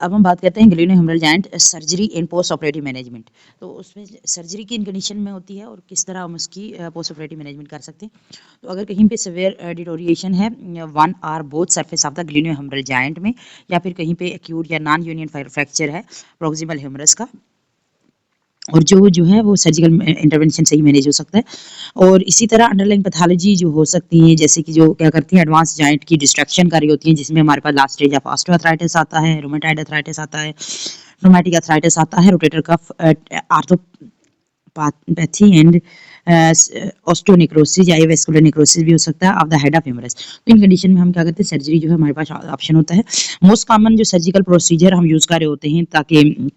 अब हम बात करते हैं glenohumeral joint surgery and post operative management. तो उसमें सर्जरी किन कंडीशन में होती है और किस तरह हम उसकी पोस्ट ऑपरेटिव मैनेजमेंट कर सकते हैं। तो अगर कहीं पे सिवियर डिटोरिएशन है one or both surface of the glenohumeral joint में, या फिर कहीं पे एक्यूट या नॉन यूनियन फ्रैक्चर है प्रोक्सिमल ह्यूमरस का, और जो है वो सर्जिकल इंटरवेंशन से ही मैनेज हो सकता है। और इसी तरह अंडरलाइन पैथोलॉजी जो हो सकती है, जैसे कि जो क्या करती हैं एडवांस जॉइंट की डिस्ट्रक्शन कर रही होती हैं, जिसमें हमारे पास लास्ट स्टेज ऑफ ऑस्टियोआर्थराइटिस आता है, रूमेटॉइड अर्थराइटिस आता है, रोमैटिक अर्थराइटिस आता है, rotator cuff arthropathy and osteonecrosis या एवेस्कुलर नेक्रोसिस भी हो सकता है of the head of humerus. तो इन कंडीशन में हम क्या करते हैं, सर्जरी जो है हमारे पास ऑप्शन होता है। मोस्ट कॉमन जो सर्जिकल प्रोसीजर हम यूज कर रहे होते हैं ताकि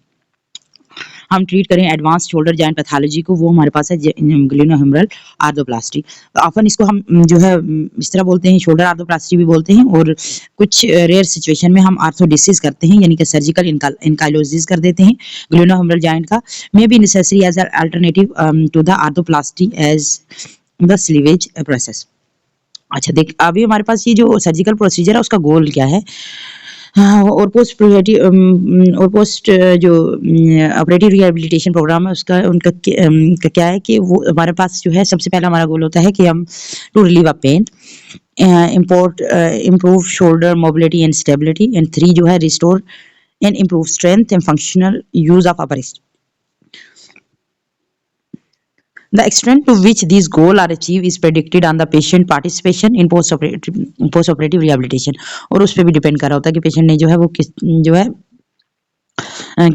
हम ट्रीट करें एडवांस शोल्डर जॉइंट पैथोलॉजी को, वो हमारे पास है ग्लेनोह्यूमरल आर्थोप्लास्टी। तो ऑफन इसको हम जो है इस तरह बोलते हैं, शोल्डर आर्थोप्लास्टी भी बोलते हैं, और कुछ रेयर सिचुएशन में हम आर्थोडिसिस करते हैं, यानी कि सर्जिकल इनकाइलोसिस कर देते हैं ग्लेनोह्यूमरल जॉइंट का। May be necessary as an alternative to the arthroplasty as the salvage process. अच्छा देख, अभी हमारे पास ये जो सर्जिकल प्रोसीजर है उसका गोल क्या है। हाँ, और पोस्ट जो ऑपरेटिव रिहेबिलिटेशन प्रोग्राम है उसका उनका क्या है कि वो हमारे पास जो है सबसे पहला हमारा गोल होता है कि हम to relieve a pain, improve shoulder mobility and stability, and 3 जो है restore and improve strength and functional use of upper. The extent to which these goals are achieved is predicted on the patient participation in post-operative rehabilitation, और उस पर भी depend कर रहा होता है कि पेशेंट ने जो है वो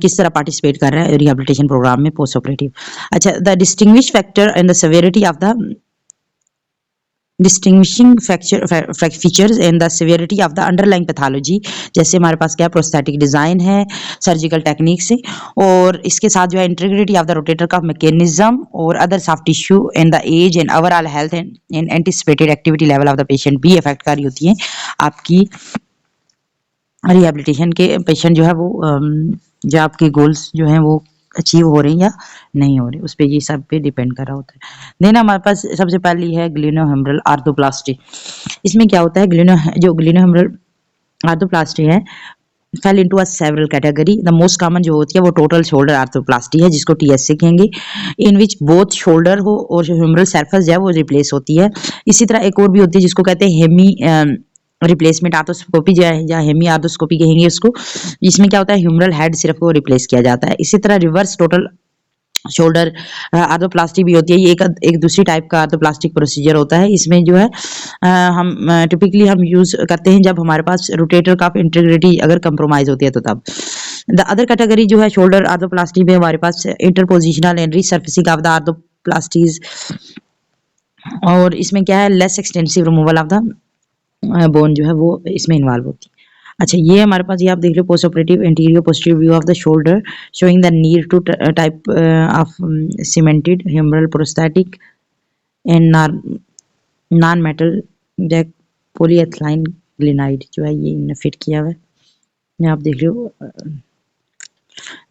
किस तरह पार्टिसिपेट कर रहा है रिहेबिलिटेशन प्रोग्राम में पोस्ट ऑपरेटिव। अच्छा, the distinguish factor and the severity of the distinguishing features and the severity of the underlying pathology, जैसे हमारे पास क्या प्रोस्थेटिक डिजाइन है सर्जिकल टेक्निक से, और इसके साथ जो है इंटीग्रिटी ऑफ द रोटेटर का मैकेनिज्म और other soft tissue and the age and overall health and anticipated activity level of the patient भी अफेक्ट कर रही होती है आपकी रिहेबिलिटेशन के। पेशेंट जो है वो जो आपके गोल्स जो हैं वो अचीव हो रहे हैं या नहीं हो रहे, उस पर ये सब पे डिपेंड कर रहा होता है। देन हमारे पास सबसे पहली है ग्लेनोह्यूमरल आर्थोप्लास्टी। इसमें क्या होता है, ग्लेनोह्यूमरल आर्थोप्लास्टी है fail into a several category. The most common जो होती है वो टोटल शोल्डर आर्थोप्लास्टी है, जिसको टीएससी कहेंगे, इन विच बोथ शोल्डर हो और जो ह्यूमरल सरफेस जो है वो रिप्लेस होती है। इसी तरह एक और भी होती है जिसको कहते हैं हेमी रिप्लेसमेंट आर्थोस्कोपी जो है, या हेमी आर्थोस्कोपी कहेंगे उसको, जिसमें क्या होता है ह्यूमरल हेड सिर्फ को रिप्लेस किया जाता है। इसी तरह रिवर्स टोटल शोल्डर आर्थोप्लास्टी भी होती है, ये एक दूसरी टाइप का आर्थोप्लास्टिक प्रोसीजर होता है। इसमें जो है हम टिपिकली हम यूज करते हैं जब हमारे पास रोटेटर का इंटीग्रिटी अगर कंप्रोमाइज होती है तो तब। द अदर कैटेगरी जो है शोल्डर आर्थोप्लास्टी में हमारे पास इंटरपोजिशनल एंड रिसर्फेसिंग ऑफ द आर्थोप्लास्टीज, और इसमें क्या है less extensive removal of the bone जो है वो इसमें इन्वॉल्व होती है। अच्छा, ये हमारे पास ये आप देख लो post operative anterior posterior view of the shoulder showing the Neer two type of cemented humeral prosthetic and non metal jack polyethylene glenoid जो है ये इन्हें फिट किया हुआ है, ये आप देख लो।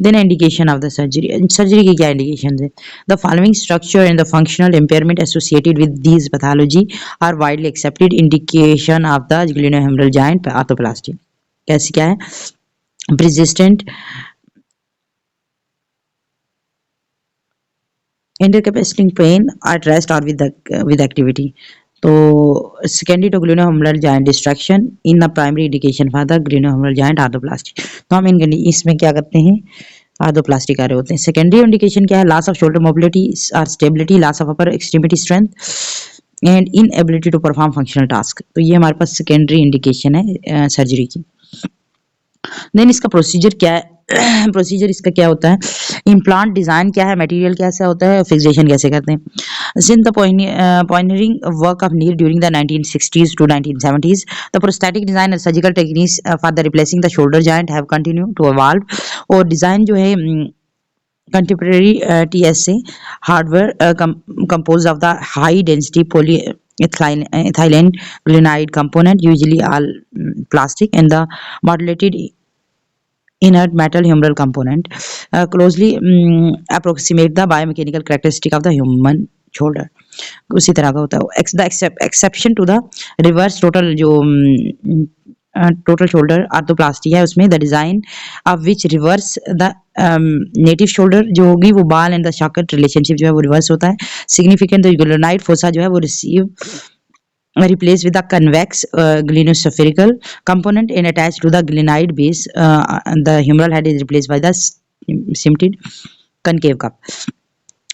Then indication of the surgery, surgery की क्या इंडिकेशन है। The following structure and the functional impairment associated with these pathology are widely accepted indication of the glenohumeral joint arthroplasty. कैसे क्या है, persistent incapacitating pain at rest or with activity। तो secondary to glenohumeral joint destruction in the primary indication for the glenohumeral joint arthroplasty. तो हम इसमें क्या करते हैं, आर्थोप्लास्टी कर रहे होते हैं। सेकेंडरी इंडिकेशन क्या है, लॉस ऑफ शोल्डर मोबिलिटी और stability, loss of upper extremity strength and inability to perform functional task. तो ये हमारे पास सेकेंडरी इंडिकेशन है सर्जरी की। देन इसका प्रोसीजर क्या है, प्रोसीजर इसका क्या होता है, इम्प्लांट डिजाइन क्या है, मटेरियल कैसा होता है, फिक्सेशन कैसे करते हैं। Since the pioneering work of Neer during the 1960s to 1970s, the prosthetic design and surgical techniques for the replacing the shoulder joint have continued to evolve। और design जो है contemporary TSA hardware composed of the high density polyethylene granite component, usually all plastic, and the modulated inert metal humeral component closely approximate the biomechanical characteristic of the human shoulder। उसी तरह का होता है। The exception to the reverse total जो total shoulder arthroplasty है उसमें the design of which reverse the native shoulder जो होगी वो बाल एंड द शॉकेट रिलेशनशिप जो है वो रिवर्स होता है। सिग्निफिकेंट द ग्लेनोइड फोसा जो है वो receive replaced with a convex glenocephalical component and attached to the glenoid base. The humeral head is replaced by the symmetred concave cup.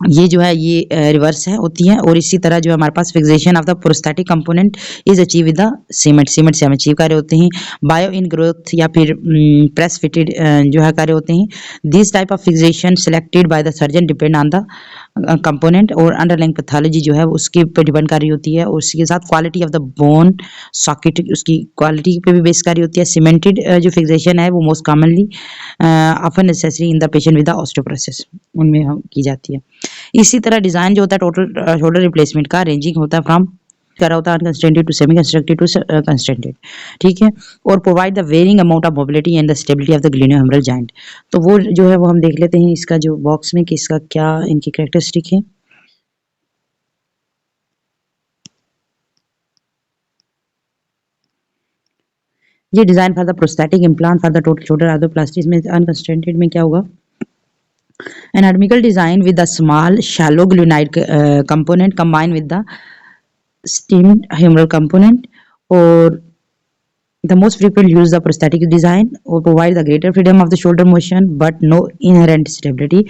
ये जो है ये रिवर्स है होती है और इसी तरह जो हमारे पास fixation of the prosthetic component is achieve with the cement से हम अचीव कार्य होते हैं। बायो इन ग्रोथ या फिर प्रेस फिटेड जो है कार्य होते हैं। This type of fixation selected by the surgeon depend on the component और अंडरलाइंग पैथोलॉजी जो है उसके पे डिपेंड करी होती है और उसके साथ quality of the bone socket उसकी क्वालिटी पे भी बेस करी होती है। सीमेंटेड जो फिक्सेशन है वो most commonly often necessary in the patient with the osteoporosis उनमें हम की जाती है। इसी तरह डिजाइन जो होता है टोटल शोल्डर रिप्लेसमेंट का रेंजिंग होता है फ्रॉम करा होता है unconstrained to semi constructed to constrained, ठीक है, और provide the varying amount of mobility and the stability of the glenohumeral joint. तो वो जो है वो हम देख लेते हैं इसका जो बॉक्स में कि इसका क्या इनकी कैरेक्टरिस्टिक है। ये design for the prosthetic implant for the total shoulder arthroplasty में अनकंस्ट्रेंटेड में क्या होगा anatomical design with a small shallow glenoid component combined with the steamed humeral component or the most frequent use the prosthetic design or provide the greater freedom of the shoulder motion but no inherent stability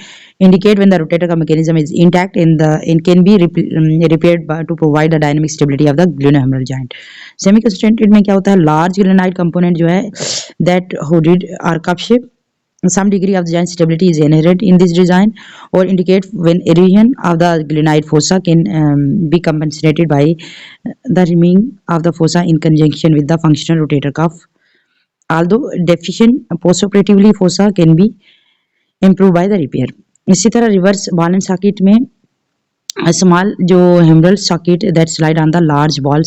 indicate when the rotator mechanism is intact and can be repaired to provide the dynamic stability of the glenohumeral joint. Semi constricted में क्या होता है large glenoid component जो है that hooded are cup shape. Some degree of the joint stability is inherent in this design or indicate when erosion of the glenoid fossa can be compensated by the reaming of the fossa in conjunction with the functional rotator cuff. Although deficient postoperatively fossa can be improved by the repair. इसी तरह reverse ball and socket में small जो humeral socket that slide on the large ball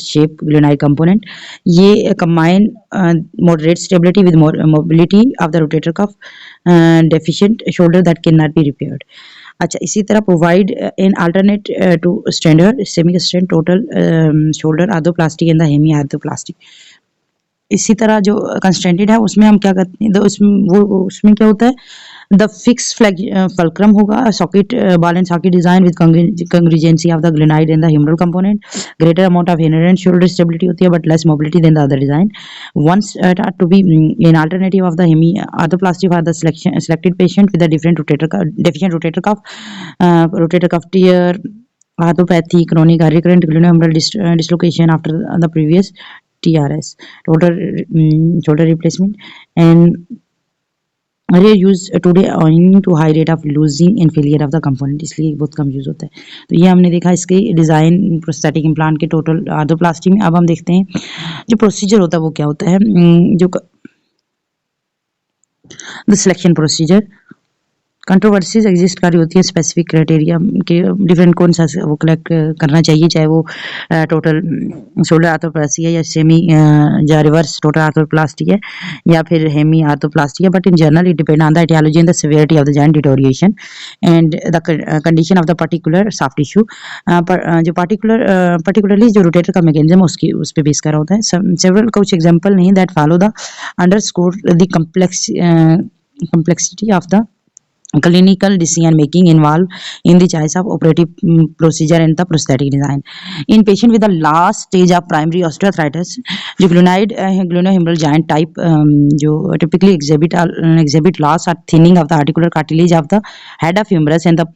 shape glenoid component ये combine moderate stability with more mobility of the rotator cuff deficient shoulder that cannot be repaired. अच्छा इसी तरह provide an alternate to standard semi extend total shoulder arthroplasty and the hemi arthroplasty. इसी तरह जो कंस्ट्रेंटेड है उसमें हम क्या करते हैं उसमें क्या होता है द फिक्स फल्क्रम होगा socket ball and socket design with congruency of the glenoid and the humeral component greater amount of inherent shoulder stability होती है but less mobility than the other design ones to be in alternative of the hemi arthroplasty for the selected patient with the different deficient rotator cuff tear arthropathy chronic recurrent glenohumeral dislocation after the previous TRS shoulder replacement and are used today owing to high rate of losing and failure of the component इसलिए बहुत कम use होता है। तो ये हमने देखा इसके design prosthetic implant के टोटल आर्थोप्लास्टी में। अब हम देखते हैं जो प्रोसीजर होता है वो क्या होता है जो the selection procedure controversies exist कर रही होती है स्पेसिफिक क्राइटेरिया के डिफरेंट कौन सा वो कलेक्ट करना चाहिए चाहे वो टोटल शोल्डर आर्थोप्लास्टी है या सेमी या रिवर्स टोटल आर्थोप्लास्टी है या फिर हेमी आर्थोप्लास्टी है but in general it depend on the aetiology and the severity of the joint deterioration and the condition of the particular soft tissue जो particularly जो rotator का mechanism उसकी उस पर बेस करा होता है। सेवरल कुछ एग्जांपल नहीं that follow the underscore the complexity of the clinical decision making involved in the choice of operative procedure and the prosthetic design in patient with the last stage of primary osteoarthritis जो glenohumeral joint type जो typically exhibit loss or thinning of the articular cartilage of the head of humerus and the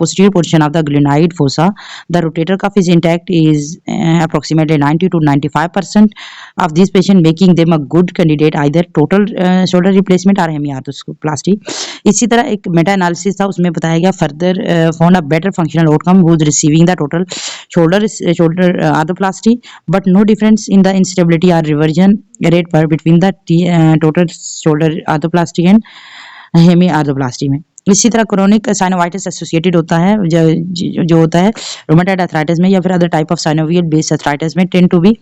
posterior portion of the glenoid fossa. The rotator cuff is intact is approximately 90 to 95% of these patients making them a good candidate either total shoulder replacement or hemiarthroplasty. इसी तरह एक Meta analysis था उसमें बताया गया further found a better functional outcome who is receiving the total shoulder arthroplasty but no difference in the instability और revision rate पर between the total shoulder arthroplasty and hemiarthroplasty में। इसी तरह chronic synovitis associated होता है जो होता है रोमेटॉइड आर्थराइटिस में या फिर other type of synovial based arthritis में tend to be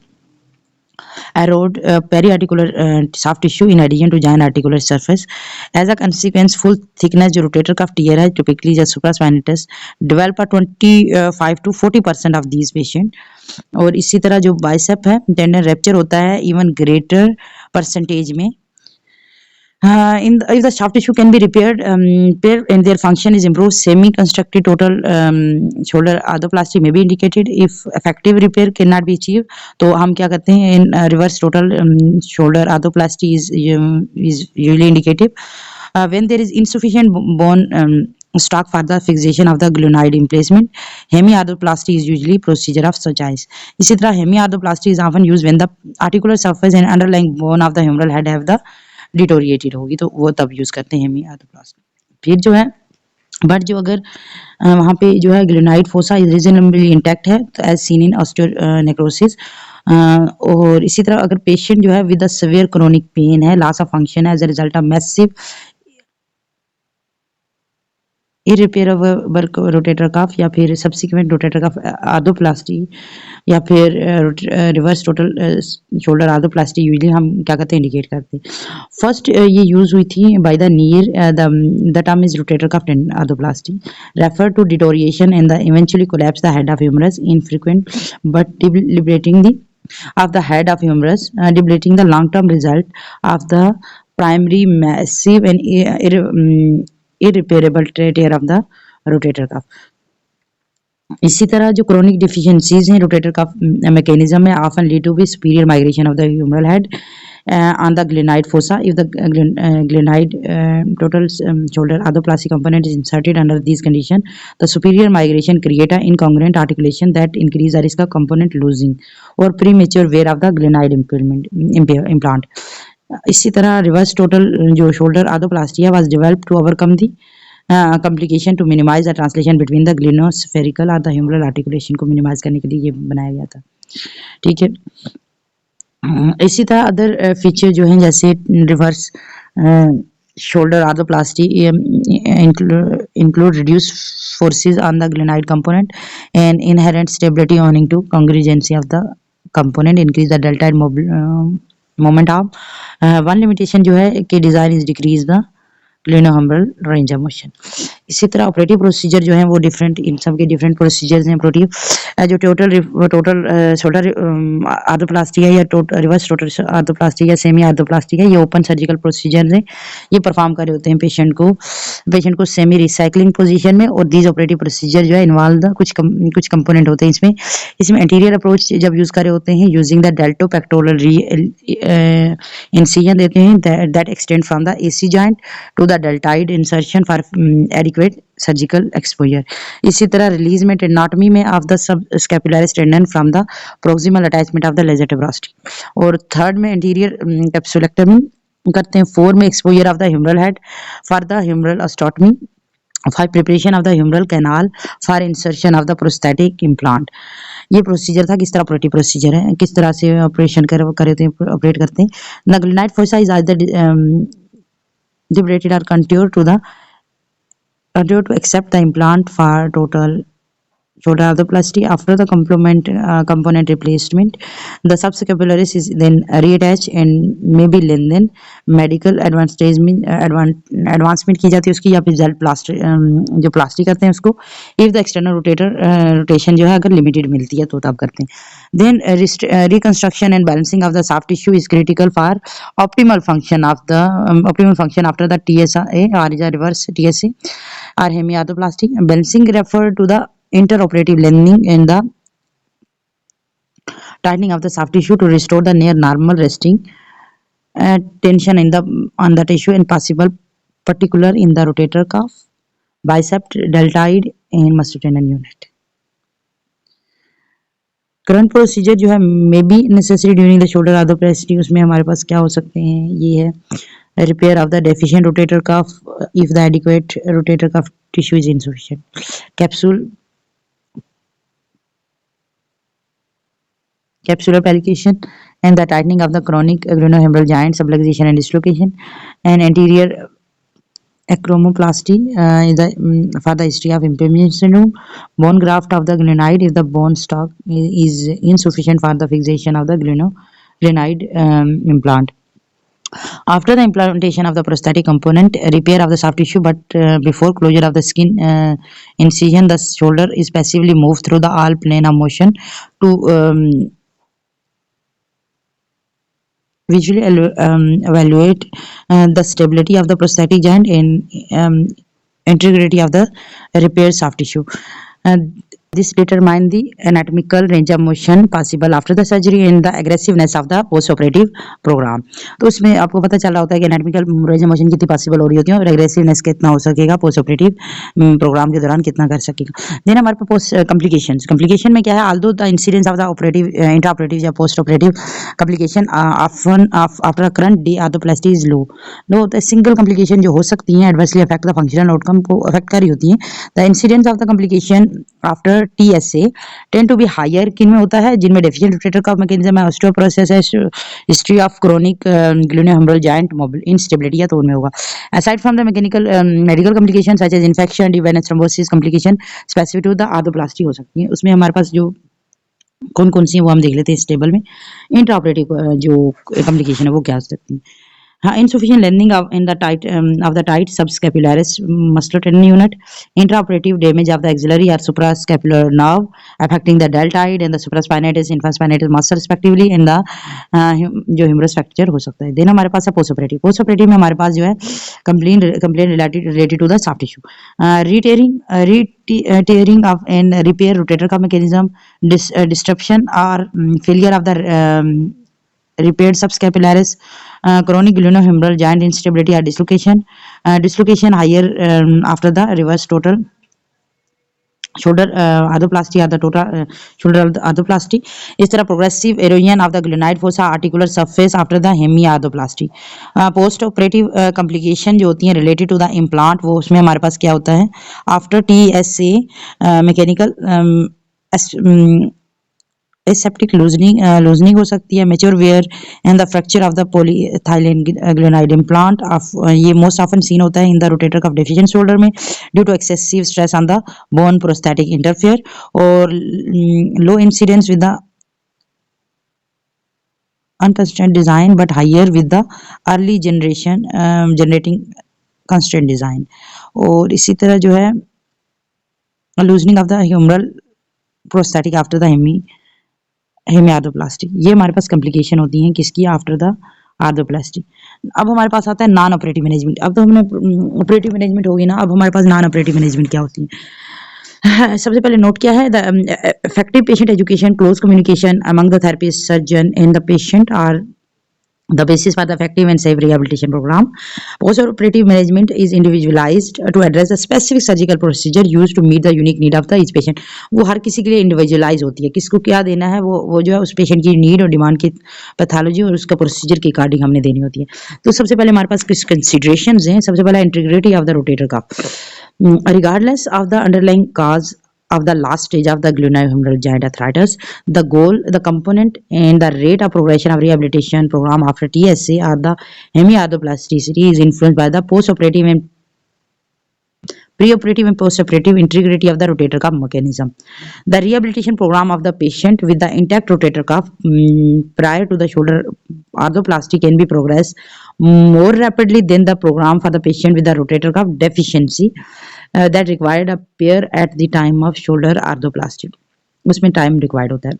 erode periarticular soft tissue in addition to giant articular surface. As a consequence, full thickness जो rotator cuff tear है, typically the supraspinatus, develop a 25 to 40% of these patient. और इसी तरह जो bicep है tendon rapture होता है even greater percentage में. If the soft tissue can be repaired, and their function is improved, semi-constructed total shoulder arthroplasty may be indicated. If effective repair cannot be achieved, तो हम क्या करते हैं in reverse total shoulder arthroplasty is usually indicative. When there is insufficient bone stock for the fixation of the glenoid emplacement, hemiarthroplasty is usually procedure of such choice. इसी तरह hemiarthroplasty is often used when the articular surface and underlying bone of the humeral head have the deteriorated होगी तो वो तब use करते हैं हेमियाथोप्लास्टी. फिर जो है बट जो अगर वहाँ पे जो है ग्लेनाइड फोसा रीजनेबली इंटैक्ट है तो एज सीन इन ऑस्टियोनेक्रोसिस. और इसी तरह अगर पेशेंट जो है with a severe chronic pain है, लॉस ऑफ फंक्शन है as a result of massive irreparable rotator cuff या फिर सब्सिक्वेंट रोटेटर कफ आर्थोप्लास्टी या फिर reverse total shoulder arthroplasty usually हम क्या करते हैं इंडिकेट करते हैं. फर्स्ट ये यूज हुई थी by the near the term is rotator cuff arthroplasty refer to deterioration and the eventually collapse the head of humerus infrequent but liberating the of the head of humerus, debilitating the long term result of the primary massive and irreparable tear of the rotator cuff. इसी तरह जो chronic deficiencies हैं rotator cuff mechanism में often lead to be superior migration of the humeral head on the glenoid fossa. If the glenoid total shoulder arthroplasty component is inserted under these conditions, the superior migration create a incongruent articulation that increase the risk of component losing or premature wear of the glenoid implant. इसी तरह reverse total जो shoulder arthroplasty है was developed to overcome the complication to minimize the translation between the glenospheral और the humeral articulation को minimize करने के लिए ये बनाया गया था. ठीक है. इसी तरह अदर फीचर जो हैं जैसे reverse shoulder arthroplasty include reduced forces on the glenoid component and inherent stability owing to congruency of the component increase the deltoid moment arm. One limitation जो है कि design is decrease the glenohumeral range of motion. इसी तरह operative procedure जो है वो different in सब के डिफरेंट प्रोसीजर्स हैं. ऑपरेटिव जो टोटल शोल्डर आर्थोप्लास्टी है या रिवर्स टोटल आर्थोप्लास्टी या सेमी आर्थोप्लास्टी है, ये ओपन सर्जिकल प्रोसीजर हैं. ये परफॉर्म कर रहे होते हैं पेशेंट को सेमी रिसाइकलिंग पोजीशन में. और दीज ऑपरेटिव प्रोसीजर जो है इन्वॉल्व द कुछ कंपोनेंट होते हैं इसमें एंटीरियर अप्रोच जब यूज कर रहे होते हैं using the deltopectoral incision देते हैं that extend from the AC joint to the deltoid insertion for adequate surgical exposure. इसी तरह रिलीजमेंट एनाटॉमी में of the subscapularis tendon from the proximal attachment of the lesser tuberosity. और third में anterior capsulectomy करते हैं. 4 में exposure of the humeral head for the humeral osteotomy. 5 preparation of the humeral canal for insertion of the prosthetic implant. ये procedure था. किस तरह operative procedure है, किस तरह से ऑपरेशन ऑपरेट करते हैं. The glenoid fossa is either debridated or contoured to accept the implant for total shoulder arthroplasty. After the component replacement, the subscapularis is then reattached and may be lengthened. Medical advancement की जाती है उसकी या फिर jail plastic जो plastic करते हैं उसको. इफ द एक्सटर्नल रोटेशन जो है अगर लिमिटेड मिलती है तो तब करते हैं. Then reconstruction and balancing of the soft tissue is critical for optimal function after the TSA or the reverse TSA or hemiarthroplasty. Balancing refer to the interoperative lengthening and the tightening of the soft tissue to restore the near normal resting tension on the tissue and possible particular in the rotator cuff, bicep, deltoid and muscle tendon unit. Current procedure जो है may be necessary during the shoulder arthroplasty. उसमें हमारे पास क्या हो सकते हैं, ये है repair of the deficient rotator cough if the adequate rotator cuff tissue is insufficient. Capsular application and the tightening of the chronic glenohumeral joint, subluxation and dislocation, and anterior acromoplasty for the history of impairment syndrome. Bone graft of the glenoid if the bone stock is insufficient for the fixation of the glenoid glenoid implant. After the implantation of the prosthetic component, repair of the soft tissue, but before closure of the skin incision, the shoulder is passively moved through the all plane of motion to visually evaluate the stability of the prosthetic joint and integrity of the repaired soft tissue. Uh, this determine the anatomical range of motion possible after the surgery and the aggressiveness of the post operative program. तो उसमें आपको पता चल रहा होता है कि anatomical range of motion कितनी पॉसिबल हो रही होती है और एग्रेसिवनेस कितना हो सकेगा पोस्ट ऑपरेटिव प्रोग्राम के दौरान कितना कर सकेगा. देन हमारे पास पोस्ट कम्प्लीकेशन में क्या है, although the incidence of the operative intra operative या post operative complication often after current D arthroplasty is low होता है. सिंगल कम्प्लीकेशन जो हो सकती हैं adversely affect the functional outcome को अफेक्ट कर रही होती हैं. The incidence of the complication after TSA tend to be higher किन में होता है, जिनमें डेफिशिएंट रोटेटर कफ मैकेनिज्म है, ऑस्टियोपोरोसिस है, history of chronic glenohumeral joint instability है तो उनमें होगा. Aside from the medical complication such as infection, deep venous thrombosis complication specific to the arthroplasty हो सकती है. उसमें हमारे पास जो कौन कौन सी है वो हम देख लेते हैं इस टेबल में. इंट्रा ऑपरेटिव जो कॉम्प्लिकेशन है वो क्या हो सकती है. Insufficient lengthening in the tight subscapularis muscular tendon unit, intraoperative damage of the axillary or suprascapular nerve affecting the deltoid and the supraspinatus infraspinatus muscle respectively, and the जो humerus fracture हो सकता है. देन हमारे पास है post operative में हमारे पास जो है complain related to the soft tissue, tearing of and repair rotator cuff mechanism, disruption or failure of the repaired subscapularis, chronic glenohumeral joint instability or dislocation higher after the reverse total shoulder arthroplasty or the total shoulder arthroplasty. इस तरह progressive erosion of the glenoid fossa articular surface after the hemiarthroplasty. Post operative complication जो होती हैं related to the implant, वो उसमें हमारे पास क्या होता है, after TSA mechanical aseptic loosening हो सकती है, mature wear and the fracture of the polyethylene glenoid implant of ये most often seen होता है in the rotator cuff deficient shoulder में due to excessive stress on the bone prosthetic interfere, और low incidence with the unconstrained design but higher with the early generation generating constrained design. और इसी तरह जो है loosening of the humeral prosthetic after the हेमिआर्थोप्लास्टी, ये हमारे पास complication होती हैं किसकी, आफ्टर द आर्थोप्लास्टी. अब हमारे पास आता है नॉन ऑपरेटिव मैनेजमेंट. अब तो हमने ऑपरेटिव मैनेजमेंट होगी ना, अब हमारे पास नॉन ऑपरेटिव मैनेजमेंट क्या होती है. सबसे पहले नोट क्या है, the effective patient education, close communication among the therapist, surgeon and the patient are the basis for the effective and safe rehabilitation program. Post-operative management is individualized to address the specific surgical procedure used to meet the unique need of the each patient. वो हर किसी के लिए individualise होती है, किसको क्या देना है वो जो है उस पेशेंट की नीड और डिमांड की पैथोलॉजी और उसका प्रोसीजर के अकॉर्डिंग हमने देनी होती है. तो सबसे पहले हमारे पास कुछ कंसिडरेशंस हैं. सबसे पहला integrity of the rotator cough, regardless of the underlying cause of the last stage of the glenohumeral joint arthritis, the goal, the component and the rate of progression of rehabilitation program after TSA or the hemiarthroplasticity is influenced by the post-operative and pre-operative and post-operative integrity of the rotator cuff mechanism. The rehabilitation program of the patient with the intact rotator cuff prior to the shoulder arthroplasty can be progressed more rapidly than the program for the patient with the rotator cuff deficiency that required a pair at the time of shoulder arthroplasty. उसमें time required होता है.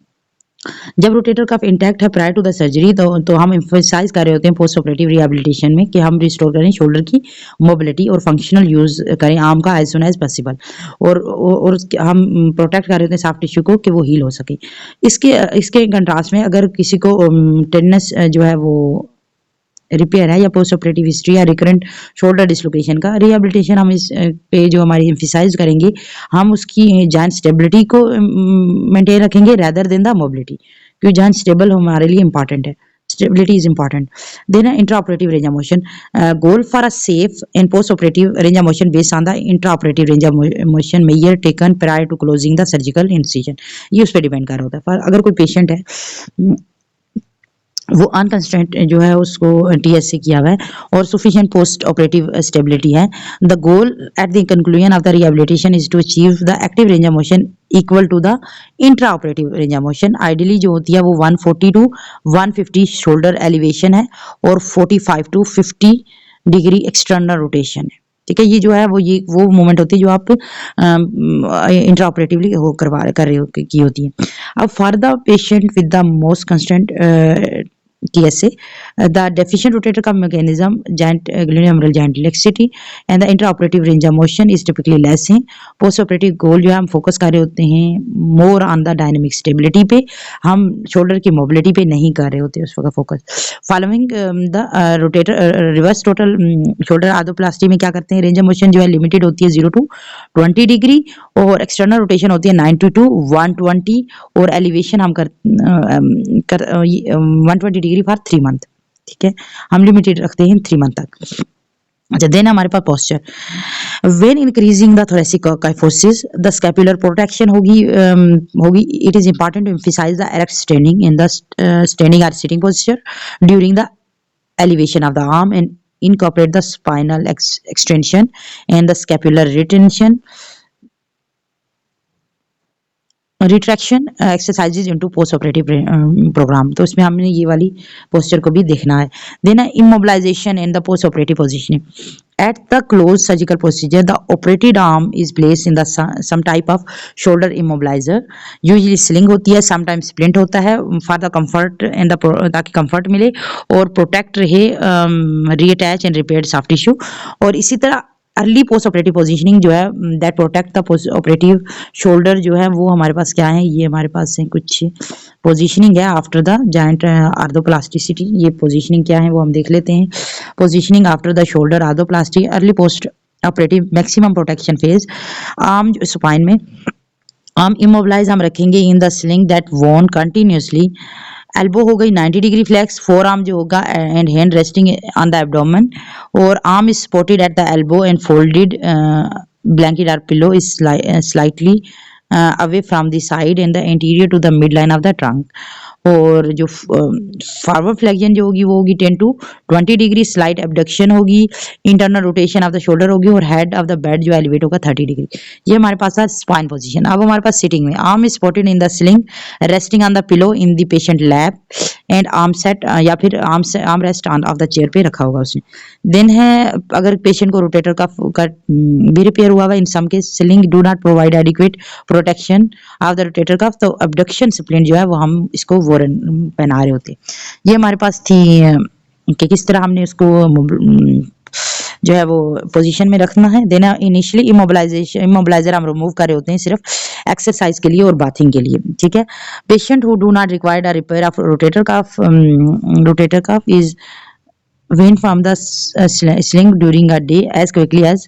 जब rotator cuff intact है prior to the surgery तो हम emphasise कर रहे होते हैं पोस्ट ऑपरेटिव रिहेबिलिटेशन में कि हम रिस्टोर करें शोल्डर की मोबिलिटी और फंक्शनल यूज करें आर्म का एज सुन एज पॉसिबल, और हम प्रोटेक्ट कर रहे होते हैं सॉफ्ट टिश्यू को कि वो हील हो सके. इसके कंट्रास्ट में अगर किसी को टेंडनस जो है वो रिपेयर है या पोस्ट ऑपरेटिव हिस्ट्री या रिकरेंट शोल्डर डिसलोकेशन का रिहेबिलिटेशन, हम इस पे जो हमारी एम्फसाइज करेंगे हम उसकी जॉइंट स्टेबिलिटी को मेंटेन रखेंगे रेदर देन द मोबिलिटी, क्योंकि जॉइंट स्टेबल हमारे लिए इंपॉर्टेंट है. Stability is important. Then intraoperative range of motion. Goal for a safe and post-operative range of motion based on the intraoperative range of motion measure taken prior to closing the surgical incision. ये उस पर depend कर रहा होता है. पर अगर कोई पेशेंट है वो अनकंस्ट्रेंट जो है उसको TSA किया हुआ है और सफिशिएंट पोस्ट ऑपरेटिव स्टेबिलिटी है, the goal at the conclusion of the rehabilitation is to achieve the active range of motion equal to the intra operative range of motion. Ideally जो होती है वो 140 टू 150 शोल्डर एलिवेशन है और 45 to 50 degree external rotation है। ठीक है, ये जो है वो मूवमेंट होती है जो आप इंट्रा ऑपरेटिवली वो कर रहे हो की होती है। अब for the patient with the most constant TSA, the deficient rotator cuff mechanism, glenohumeral joint laxity and the intraoperative range of motion is typically less है। पोस्ट ऑपरेटिव गोल जो है हम फोकस कर रहे होते हैं more on the dynamic stability पे, हम शोल्डर की मोबिलिटी पे नहीं कर रहे होते उस वक्त focus. Following the rotator reverse total shoulder arthroplasty में क्या करते हैं, रेंज ऑफ मोशन जो है लिमिटेड होती है 0 टू 20 डिग्री और एक्सटर्नल रोटेशन होती है 90 टू 120 और एलिवेशन हम 120 डिग्री फॉर 3 मंथ। ठीक है, हम लिमिटेड रखते हैं 3 मंथ तक। अच्छा, देन हमारे पास posture, when increasing the thoracic kyphosis the scapular protection होगी। It is important to emphasize the erect standing in the standing और sitting posture during the elevation of the arm and incorporate the spinal extension and the scapular retraction exercises into post operative programme. तो इसमें हमने ये वाली posture को भी देखना है। Then immobilisation in the post operative positioning. At the close surgical procedure the operated arm is place in the some type of shoulder immobiliser, usually sling होती है, समटाइम्स स्प्लिंट होता है फॉर द कंफर्ट एंड ताकि comfort मिले और protect रहे reattach and repair soft tissue. और इसी तरह अर्ली पोस्ट ऑपरेटिव पोजीशनिंग जो है that protect the post operative shoulder जो है वो हमारे पास क्या है, ये हमारे पास है कुछ पोजीशनिंग है आफ्टर द जॉइंट आर्थोप्लास्टिसिटी। ये पोजीशनिंग क्या है वो हम देख लेते हैं। Positioning after the shoulder arthroplasty, early post operative maximum protection phase. Arm spine में आर्म इमोबिलाइज हम रखेंगे in the sling that worn continuously. Elbow हो गई 90 डिग्री फ्लेक्स, फोर आर्म जो होगा and hand resting on the abdomen और arm is supported at the elbow and folded blanket or pillow is slightly away from the side and the anterior to the midline of the trunk। और जो forward flexion जो होगी वो होगी 10 to 20 degree, slight abduction होगी, internal rotation of the shoulder होगी और head of the bed जो एलिवेट होगा 30 डिग्री। ये हमारे पास है स्पाइन पोजीशन। अब हमारे पास सिटिंग में arm is supported in the sling resting on the pillow in the patient lap and arm set या फिर arm rest on off the chair पे रखा होगा उसने। देन है अगर पेशेंट को रोटेटर का भी रिपेयर हुआ in some case sling do not provide adequate protection of the rotator cuff, तो अबडक्शन स्प्लिंट जो है वो हम इसको वॉरन पहना रहे होते। ये हमारे पास थी कि किस तरह हमने उसको जो है वो पोजीशन में रखना है। देना इनिशियली इमोबिलाइजर हम रिमूव कर रहे होते हैं सिर्फ एक्सरसाइज के लिए और बाथिंग के लिए। ठीक है, patient who do not required a repair of rotator cuff is wean from the sling during a day as quickly as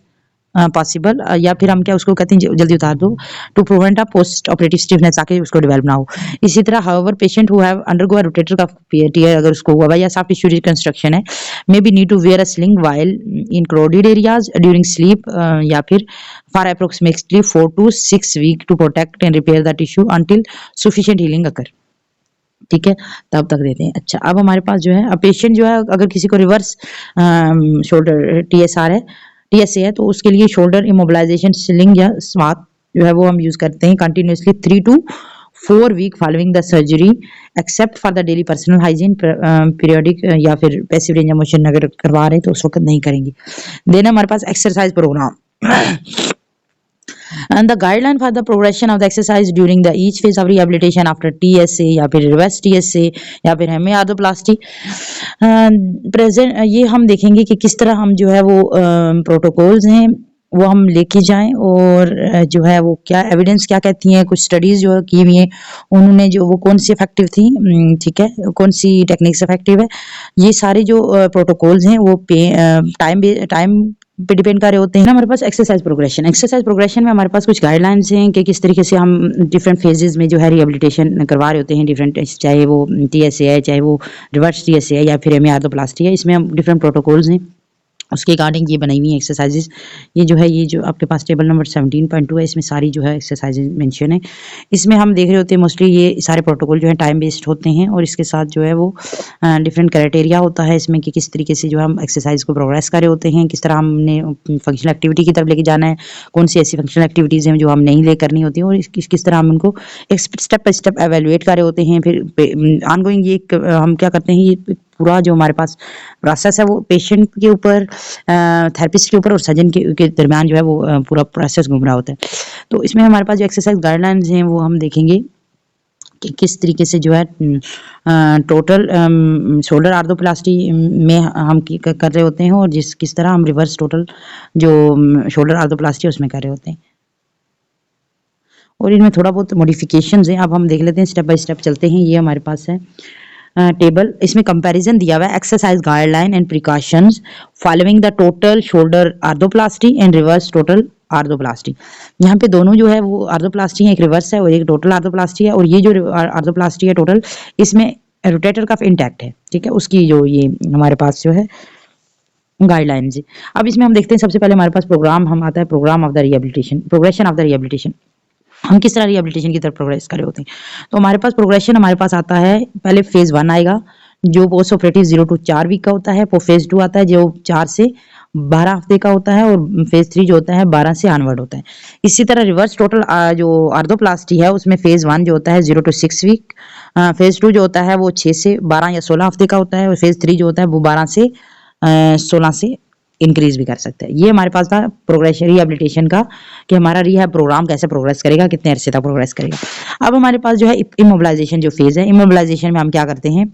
possible, या फिर हम क्या उसको कहते हैं जल्दी उतार दो to prevent a post operative stiffness ताकि उसको डेवलप ना हो। इसी तरह however patient who have undergo a rotator cuff tear अगर उसको हुआ या सॉफ्ट टिश्यू रिकंस्ट्रक्शन है may be need to wear a sling while in crowded areas during sleep या फिर for approximately 4 to 6 week to protect and repair the tissue until sufficient healing occur. ठीक है, तब तक देते हैं। अच्छा, अब हमारे पास जो है अब पेशेंट जो है अगर किसी को रिवर्स शोल्डर TSA है तो उसके लिए शोल्डर इमोबिलाइजेशन स्लिंग या स्वाथ जो है वो हम यूज करते हैं continuously 3 to 4 week following the surgery except for the daily personal hygiene. Periodic या फिर पैसिव रेंज ऑफ मोशन अगर करवा रहे हैं तो उस वक्त नहीं करेंगे। देन हमारे पास exercise program and the guideline for the progression of the exercise during the each phase of rehabilitation after TSA या फिर reverse TSA या फिर hemi arthroplasty प्रेजेंट ये हम देखेंगे कि किस तरह हम जो है वो प्रोटोकॉल्स हैं वो हम लेके जाएं और जो है वो क्या एविडेंस क्या कहती हैं, कुछ स्टडीज जो की हुई हैं उन्होंने जो वो कौन सी इफेक्टिव थी, ठीक है, कौन सी टेक्निक्स इफेक्टिव है, ये सारे जो प्रोटोकॉल्स हैं वो टाइम पे डिपेंड कर रहे होते हैं। हमारे पास एक्सरसाइज प्रोग्रेशन में हमारे पास कुछ गाइडलाइंस हैं कि किस तरीके से हम डिफरेंट फेजेस में जो है रिहेबिलिटेशन करवा रहे होते हैं डिफरेंट, चाहे वो TSA है चाहे वो रिवर्स TSA है या फिर hemi arthroplasty है, इसमें हम डिफरेंट प्रोटोकॉल्स हैं उसके अकॉर्डिंग ये बनाई हुई है एक्सरसाइजेज। ये जो आपके पास टेबल नंबर 17.2 है, इसमें सारी जो है एक्सरसाइजेज मेंशन है। इसमें हम देख रहे होते हैं मोस्टली ये सारे प्रोटोकॉल जो है टाइम बेस्ड होते हैं और इसके साथ जो है वो डिफरेंट क्राइटेरिया होता है इसमें कि किस तरीके से जो हम एक्सरसाइज को प्रोग्रेस कर रहे होते हैं, किस तरह हमने फंक्शनल एक्टिविटी की तरफ लेके जाना है, कौन सी ऐसी फंक्शनल एक्टिविटीज़ हैं जो हम नहीं ले करनी होती हैं और किस तरह हम उनको एक स्टेप बाय स्टेप एवेलुएट कर रहे होते हैं। फिर ऑनगोइंग ये हम क्या करते हैं, ये पूरा जो हमारे पास प्रोसेस है वो पेशेंट के ऊपर, थेरेपिस्ट के ऊपर और सर्जन के दरमियान जो है वो पूरा प्रोसेस घूम रहा होता है। तो इसमें हमारे पास जो एक्सरसाइज गाइडलाइंस हैं वो हम देखेंगे कि किस तरीके से जो है टोटल शोल्डर आर्थोप्लास्टी में हम कर रहे होते हैं और किस तरह हम रिवर्स टोटल जो शोल्डर आर्थोप्लास्टी उसमें कर रहे होते हैं और इनमें थोड़ा बहुत मॉडिफिकेशंस हैं। अब हम देख लेते हैं, स्टेप बाय स्टेप चलते हैं। ये हमारे पास है टेबल, इसमें कंपैरिजन दिया हुआ है exercise guideline and precautions following the total shoulder arthroplasty and reverse total arthroplasty. यहाँ पे दोनों जो है वो आर्थोप्लास्टी है, एक रिवर्स है और एक टोटल आर्थोप्लास्टी है। और ये जो आर्थोप्लास्टी है टोटल, इसमें रोटेटर कफ इंटैक्ट है, ठीक है, उसकी जो ये हमारे पास जो है गाइडलाइंस है। अब इसमें हम देखते हैं सबसे पहले हमारे पास प्रोग्राम हम आता है, programme of the rehabilitation, progression of the rehabilitation. हम किस तरह रिहेबिलिटेशन की तरफ प्रोग्रेस कर रहे होते हैं। तो हमारे पास प्रोग्रेशन हमारे पास आता है, पहले फेज 1 आएगा जो पोस्ट ऑपरेटिव 0 to 4 वीक का होता है। वो फेज 2 आता है जो 4 से 12 हफ्ते का होता है और फेज 3 जो होता है 12 से ऑनवर्ड होता है। इसी तरह रिवर्स टोटल जो आर्थोप्लास्टी है उसमें फेज 1 जो होता है 0 to 6 वीक, फेज 2 जो होता है वो 6 से 12 या 16 हफ्ते का होता है और फेज 3 जो होता है वो 12 से 16 से इंक्रीज भी कर सकते हैं। ये हमारे पास था प्रोग्रेशन रिहेबिलिटेशन का कि हमारा रिहैब प्रोग्राम कैसे प्रोग्रेस करेगा, कितने अरसे तक प्रोग्रेस करेगा। अब हमारे पास जो है इमोबिलाइजेशन जो फेज है, इमोबिलाइजेशन में हम क्या करते हैं,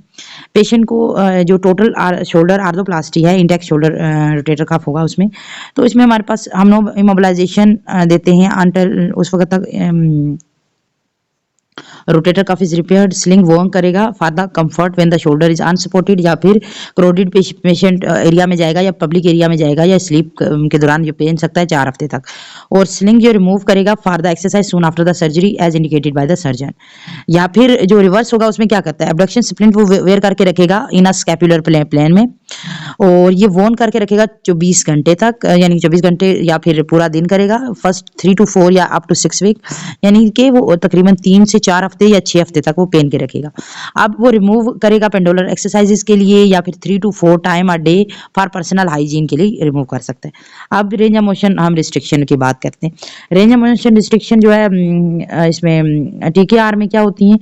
पेशेंट को जो टोटल शोल्डर आर्थोप्लास्टी है, इंटेक्ट शोल्डर रोटेटर कफ होगा उसमें, तो इसमें हमारे पास हम लोग इमोबिलाइजेशन देते हैं अंटिल उस वक्त तक rotator cuff is repaired, sling work करेगा for the comfort when the shoulder is unsupported, या फिर क्राउडेड पेशेंट एरिया में जाएगा या पब्लिक एरिया में जाएगा या स्लीप के दौरान जो पेन सकता है 4 हफ्ते तक। और स्लिंग जो रिमूव करेगा for the exercise soon after the surgery as indicated by the surgeon. या फिर जो रिवर्स होगा उसमें क्या करता है, एब्डक्शन स्प्लिंट वो वेयर करके रखेगा इन अ स्कैपुलर प्लेन में और ये वॉर्न करके रखेगा 24 घंटे तक, यानी 24 घंटे या फिर पूरा दिन करेगा, फर्स्ट 3 to 4 या अप टू 6 वीक, यानी कि वो तकरीबन 3 से 4 हफ्ते या 6 हफ्ते तक वो पेन के रखेगा। अब वो रिमूव करेगा पेंडुलर एक्सरसाइजेस के लिए या फिर 3 to 4 time a day for personal hygiene के लिए रिमूव कर सकते हैं। अब रेंज ऑफ मोशन हम रिस्ट्रिक्शन की बात करते हैं। रेंज ऑफ मोशन रिस्ट्रिक्शन जो है इसमें टीकेआर में क्या होती है,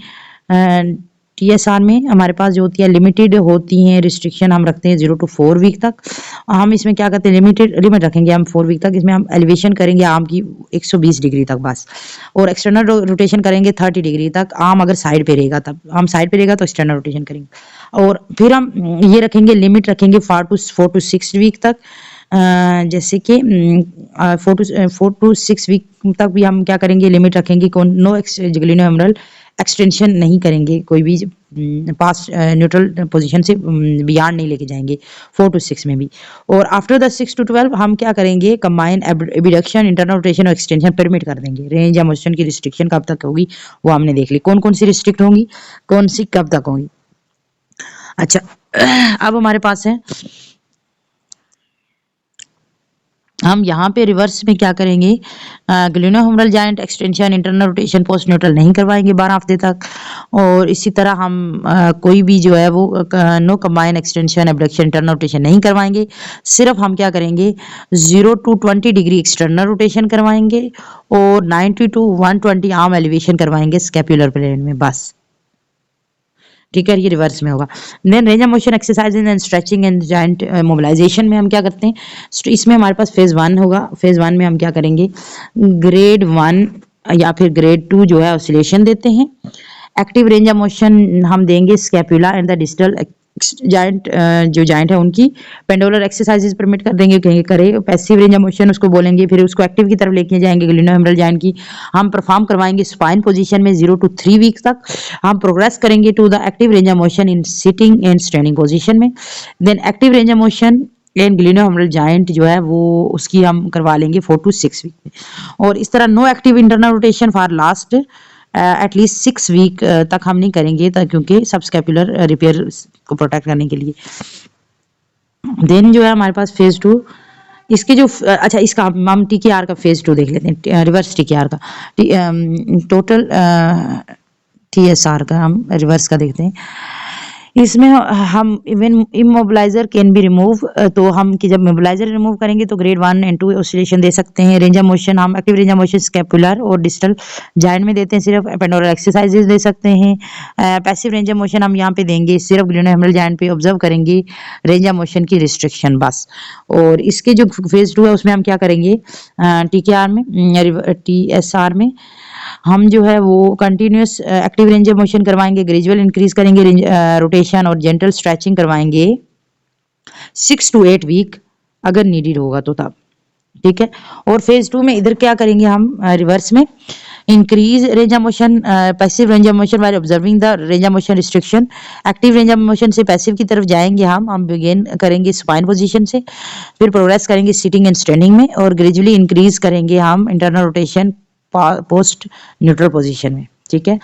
टीएसआर में हमारे पास जो होती है लिमिटेड होती हैं रिस्ट्रिक्शन, हम रखते हैं 0 to 4 वीक तक। हम इसमें क्या करते हैं, लिमिट रखेंगे हम 4 वीक तक। इसमें हम एलिवेशन करेंगे आर्म की 120 डिग्री तक बस, और एक्सटर्नल रोटेशन करेंगे 30 डिग्री तक। आर्म अगर साइड पे रहेगा, तब आर्म साइड पे रहेगा तो एक्सटर्नल रोटेशन करेंगे। और फिर हम ये रखेंगे, लिमिट रखेंगे 4 to 6 वीक तक, जैसे कि 4 to 6 वीक तक भी हम क्या करेंगे, लिमिट रखेंगे, नो ग्लिनोहेमरल एक्सटेंशन नहीं करेंगे, कोई भी पास न्यूट्रल पोजीशन से बियॉन्ड नहीं लेके जाएंगे 4 to 6 में भी। और आफ्टर द 6 to 12 हम क्या करेंगे, कंबाइन एबडक्शन इंटरनल रोटेशन और एक्सटेंशन परमिट कर देंगे। रेंज या मोशन की रिस्ट्रिक्शन कब तक होगी वो हमने देख ली, कौन कौन सी रिस्ट्रिक्ट होंगी, कौन सी कब तक होंगी। अच्छा, अब हमारे पास है, हम यहाँ पे रिवर्स में क्या करेंगे, glenohumeral joint extension internal rotation post neutral नहीं करवाएंगे 12 हफ्ते तक। और इसी तरह हम कोई भी जो है वो no combine extension abduction internal rotation नहीं करवाएंगे। सिर्फ हम क्या करेंगे, 0 to 20 डिग्री एक्सटर्नल रोटेशन करवाएंगे और 90 to 120 आर्म एलिवेशन करवाएंगे स्कैपुलर प्लेन में बस, ठीक है, ये रिवर्स में होगा। Then range of motion exercise and stretching and joint mobilisation में हम क्या करते हैं, इसमें हमारे पास फेज 1 होगा। फेज 1 में हम क्या करेंगे, ग्रेड 1 या फिर ग्रेड 2 जो है ऑसिलेशन देते हैं। एक्टिव रेंज ऑफ मोशन हम देंगे scapula and the distal joint, जो जॉइंट है उनकी पेंडुलर एक्सरसाइजेस परमिट कर देंगे, कहेंगे करे। पैसिव रेंज ऑफ मोशन उसको बोलेंगे, फिर उसको एक्टिव की तरफ लेके जाएंगे। ग्लिनोहेमरल जॉइंट की हम परफॉर्म करवाएंगे स्पाइन पोजीशन में 0 to 3 वीक तक। हम प्रोग्रेस करेंगे to the active range of motion in sitting and standing position में। Then active range of motion and glenohumeral joint जो है वो उसकी हम करवा लेंगे 4 to 6 वीक में। और इस तरह no active internal rotation for last at least 6 week तक हम नहीं करेंगे, क्योंकि सब स्कैपुलर रिपेयर को प्रोटेक्ट करने के लिए। देन जो है हमारे पास फेज 2, इसके जो अच्छा इसका हम टीकेआर का फेज 2 देख लेते हैं, रिवर्स टीकेआर का टोटल टीएसआर का हम रिवर्स का देखते हैं। इसमें हम even immobiliser can be remove, तो हम कि जब मोबिलाइजर रिमूव करेंगे तो ग्रेड 1 एंड 2 ऑसिलेशन दे सकते हैं। रेंज ऑफ मोशन हम active range of motion scapular और डिस्टल जॉइंट में देते हैं, सिर्फ पेंडोरल एक्सरसाइजेज दे सकते हैं। पैसिव रेंज ऑफ मोशन हम यहाँ पे देंगे सिर्फ ग्लूनोहेमरल जॉइंट पे ऑब्जर्व करेंगे रेंज ऑफ मोशन की रिस्ट्रिक्शन बस। और इसके जो फेज 2 है उसमें हम क्या करेंगे, टीकेआर में टीएसआर में हम जो है वो continuous active range of motion करवाएंगे, ग्रेजुअल इंक्रीज करेंगे रोटेशन और जेंटल स्ट्रेचिंग करवाएंगे 6 to 8 वीक अगर नीडेड होगा तो तब, ठीक है। और फेज 2 में इधर क्या करेंगे हम रिवर्स में, increase range of motion, passive range of motion while observing the range of motion restriction. Active range of motion से पैसिव की तरफ जाएंगे हम बिगिन करेंगे स्पाइन पोजीशन से, फिर प्रोग्रेस करेंगे सिटिंग एंड स्टैंडिंग में, और ग्रेजुअली इंक्रीज करेंगे हम internal rotation post neutral position में, ठीक है।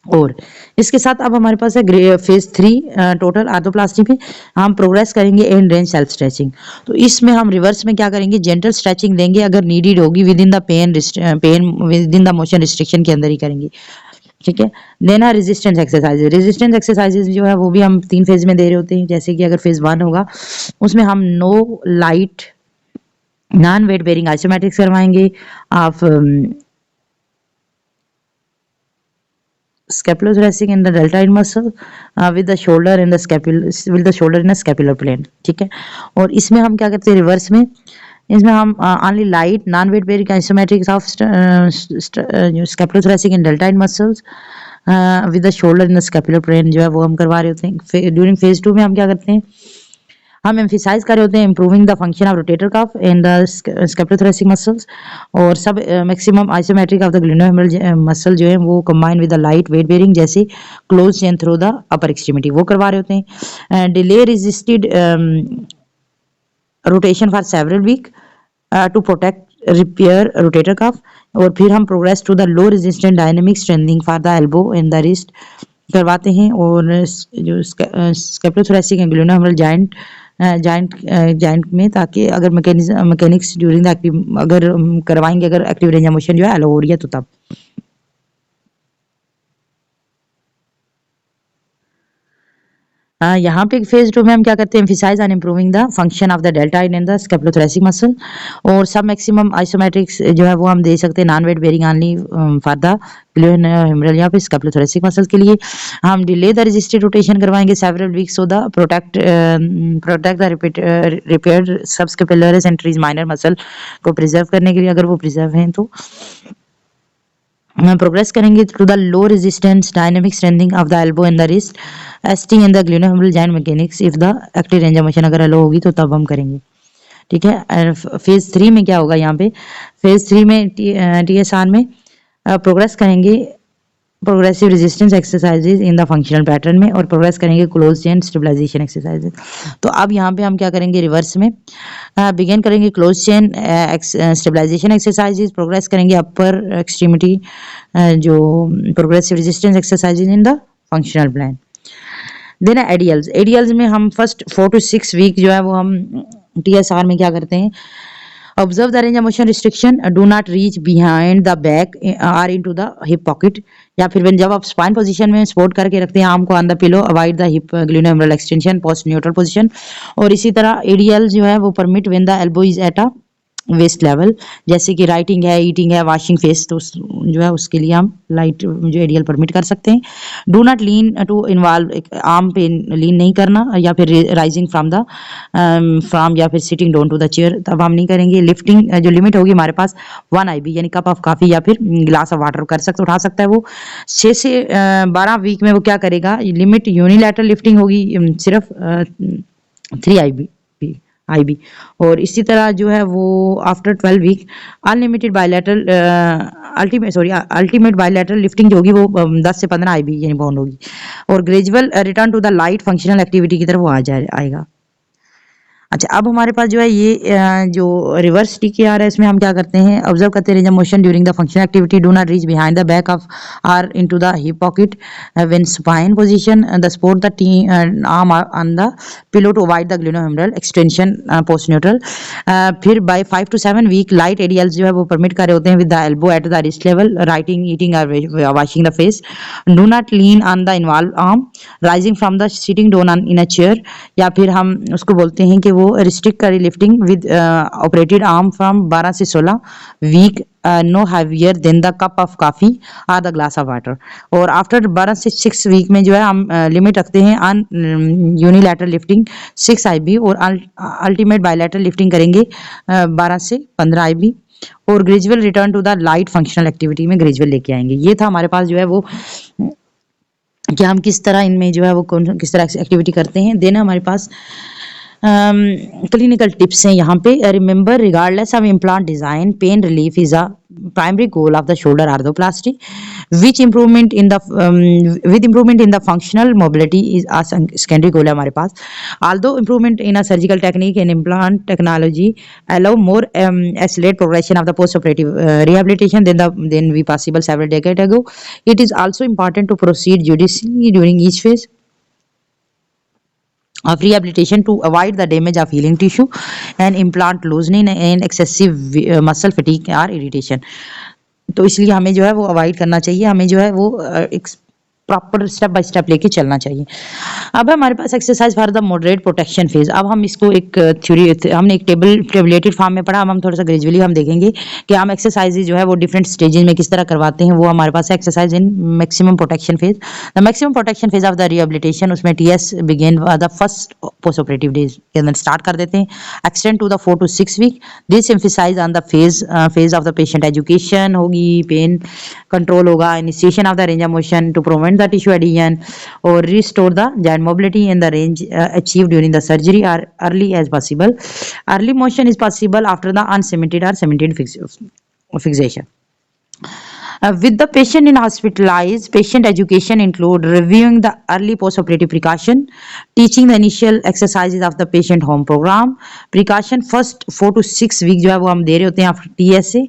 और इसके साथ अब हमारे पास है फेज 3 टोटल आर्थोप्लास्टी पे हम प्रोग्रेस करेंगे एंड रेंज सेल्फ स्ट्रेचिंग। तो इसमें हम रिवर्स में क्या करेंगे, जेंटल स्ट्रेचिंग देंगे अगर नीडेड होगी within the pain within the motion restriction के अंदर ही करेंगे, ठीक है। देना रेजिस्टेंस एक्सरसाइजेज, रेजिस्टेंस एक्सरसाइजेज जो है वो भी हम 3 फेज में दे रहे होते हैं। जैसे कि अगर फेज 1 होगा उसमें हम no light non weight bearing isometrics करवाएंगे, आप scapulothoracic in the deltoid muscle with the shoulder in the scapular plane, ठीक है। और इसमें हम क्या करते हैं रिवर्स में, इसमें हम only light non weight bearing isometrics of scapulothoracic and deltoid muscles with the shoulder in the scapular plane जो है वो हम करवा रहे होते हैं। ड्यूरिंग फेज 2 में हम क्या करते हैं, हम एम्फिसाइज कर रहे होते हैं improving the function of rotator cuff and the scapulothoracic muscles, और sub maximum isometric of the glenohumeral muscle जो है वो combine with the light weight bearing जैसे close chain through the upper extremity वो करवा रहे होते हैं। Delay resisted rotation for several week to protect repair rotator cuff, और फिर हम progress to the low resistant dynamic strengthening for the elbow and the wrist करवाते हैं। और जो स्कैपुलोथोरैसिक एंड ग्लूनोहेमरल जॉइंट में, ताकि अगर मैकेनिक्स ड्यूरिंग द एक्टिव अगर करवाएंगे अगर एक्टिव रेंज ऑफ मोशन जो है अलो हो रही है तो तब। यहाँ पे फेज 2 में हम क्या करते हैं, emphasize on improving the function of the deltoid and the scapulothoracic muscle, और सब मैक्सिमम आइसोमेट्रिक्स जो है वो हम दे सकते हैं non weight bearing only for the glenohumeral या फिर स्कैपुलोथोरैसिक मसल के लिए। हम डिले द रेजिस्टेड रोटेशन करवाएंगे several weeks so the protect the repaired subscapularis and teres minor muscle को प्रिजर्व करने के लिए अगर वो प्रिजर्व हैं तो प्रोग्रेस करेंगे to the low resistance dynamic strengthening of the elbow and the wrist assisting in the glenohumeral joint mechanics if the active range of motion अगर अलो होगी तो तब हम करेंगे, ठीक है। फेज 3 में क्या होगा, यहाँ पे फेज 3 में टीएसआर में प्रोग्रेस करेंगे progressive resistance exercises in the functional pattern में, और प्रोग्रेस करेंगे क्लोज चेन स्टेबलाइजेशन एक्सरसाइजेज। तो अब यहाँ पे हम क्या करेंगे रिवर्स में बिगिन करेंगे close chain stabilization exercises, progress करेंगे अपर एक्सट्रीमिटी जो progressive resistance exercises in the functional plan. Then ADLs में हम फर्स्ट 4 to 6 वीक जो है वो हम टीएसआर में क्या करते हैं, observe the range of motion restriction, do not reach behind the back or into the hip pocket, या फिर जब आप स्पाइन पोजीशन में सपोर्ट करके रखते हैं आर्म को on the pillow, avoid the hip glenohumeral extension post neutral position. और इसी तरह एडीएल जो है वो permit when the elbow is at a waist level, जैसे कि राइटिंग है, ईटिंग है, वॉशिंग फेस, तो जो है उसके लिए हम लाइट जो एडियल परमिट कर सकते हैं। Do not lean to involve, arm पे लीन नहीं करना, या फिर राइजिंग फ्रॉम या फिर sitting down to the chair, तब हम नहीं करेंगे। लिफ्टिंग जो लिमिट होगी हमारे पास 1 IB यानी कप ऑफ कॉफी या फिर ग्लास ऑफ वाटर उठा सकता है वो। 6 से 12 वीक में वो क्या करेगा, लिमिट यूनिलैटरल लिफ्टिंग होगी सिर्फ 3 IB। और इसी तरह जो है वो after 12 week unlimited bilateral ultimate bilateral lifting जो होगी वो 10 से 15 IB यानी बाउंड होगी, और gradual return to the light functional activity की तरफ वो आएगा। अच्छा, अब हमारे पास जो है ये जो रिवर्स TKR है, इसमें हम क्या करते हैं, ऑब्जर्व करते हैं range of motion during the function activity do not reach behind the back of or into the hip pocket when supine position the support the arm on the pillow to avoid the glenohumeral extension post neutral. फिर by 5 to 7 week light ADLs जो है वो permit कर रहे होते हैं with the elbow at the wrist level, writing, eating और washing the face. Do not lean on the involve arm rising from the sitting down on in a chair, या फिर हम उसको बोलते हैं कि वो रिस्ट्रिक्ट करी lifting with operated arm from 12 से 16 week, no heavier than the cup of coffee और द ग्लास ऑफ वाटर। और आफ्टर 12 से 6 वीक में जो है हम लिमिट रखते हैं ऑन यूनिलैटरल लिफ्टिंग 6 IB, और अल्टीमेट बायलैटरल लिफ्टिंग करेंगे 12 से 15 IB, और gradual return to the light functional activity में ग्रेजुअल लेके आएंगे। ये था हमारे पास जो है वो कि हम किस तरह इनमें जो है वो किस तरह एक्टिविटी करते हैं। देन हमारे पास क्लिनिकल टिप्स हैं यहाँ पे। Remember regardless of implant design pain relief is a primary goal of the shoulder arthroplasty, which improvement in the with improvement in the functional mobility is a secondary goal है हमारे पास। Although improvement in a surgical technique and implant technology allow more accelerated progression of the post-operative rehabilitation than we possible several decades ago, it is also important to proceed judiciously during each phase of rehabilitation to avoid the damage of healing tissue and implant loosening and excessive muscle fatigue or irritation। तो इसलिए हमें जो है वो avoid करना चाहिए, हमें जो है वो एक प्रॉपर स्टेप बाय स्टेप लेके चलना चाहिए। अब हमारे पास exercise for the moderate protection phase. अब हम इसको एक थ्योरी हमने एक टेबलेटेड फॉर्म में पढ़ा, अब हम थोड़ा सा ग्रेजुअली हम देखेंगे कि हम एक्सरसाइज जो है वो डिफरेंट स्टेजेस में किस तरह करवाते हैं। वो हमारे पास exercise in maximum protection phase. The maximum protection phase of the rehabilitation, उसमें TS begin the first post operative days के अंदर स्टार्ट कर देते हैं, extend to the 4 to 6 week. This emphasize on the phase of the patient education होगी, pain control होगा, initiation of the range of motion to prevent the tissue adhesion, और restore the joint mobility in the range achieved during the surgery or early as possible. Early motion is possible after the uncemented or cemented fixation. With the patient in hospitalized, patient education include reviewing the early post-operative precaution, teaching the initial exercises of the patient home program, precaution first 4 to 6 week जो है वो हम दे रहे होते हैं after TS से,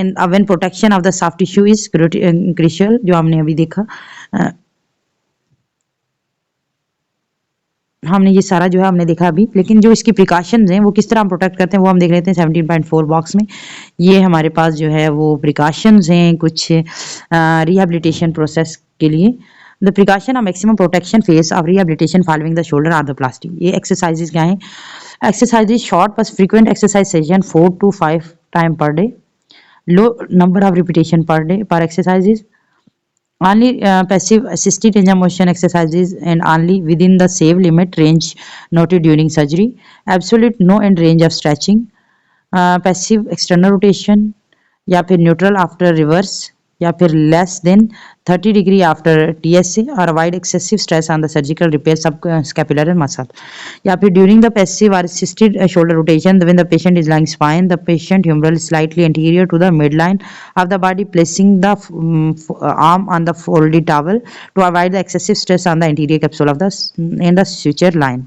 and when protection of the soft tissue is crucial, जो हमने अभी देखा। हमने ये सारा जो है हमने देखा अभी, लेकिन जो इसकी प्रिकॉशंस हैं वो किस तरह हम प्रोटेक्ट करते हैं वो हम देख लेते हैं 17.4 बॉक्स में। ये हमारे पास जो है वो प्रिकॉशंस हैं कुछ रिहैबिलिटेशन प्रोसेस के लिए। The precaution of maximum protection phase of rehabilitation following the shoulder arthroplasty. ये एक्सरसाइजेज क्या हैं? एक्सरसाइजेज शॉर्ट बस frequent exercise session 4 to 5 time per day, low number of repetition per day पर exercises, only passive assisted range of motion exercises and only within the safe limit range noted during surgery, absolute no end range of stretching, passive external rotation या फिर neutral after reverse या फिर less than 30 degree after TSA, or avoid excessive stress on the surgical repair subscapular muscle, या फिर during the passive or assisted shoulder rotation when the patient is lying spine, the patient humeral is slightly anterior to the midline of the body, placing the arm on the folded towel to avoid the excessive stress on the anterior capsule of the in the suture line।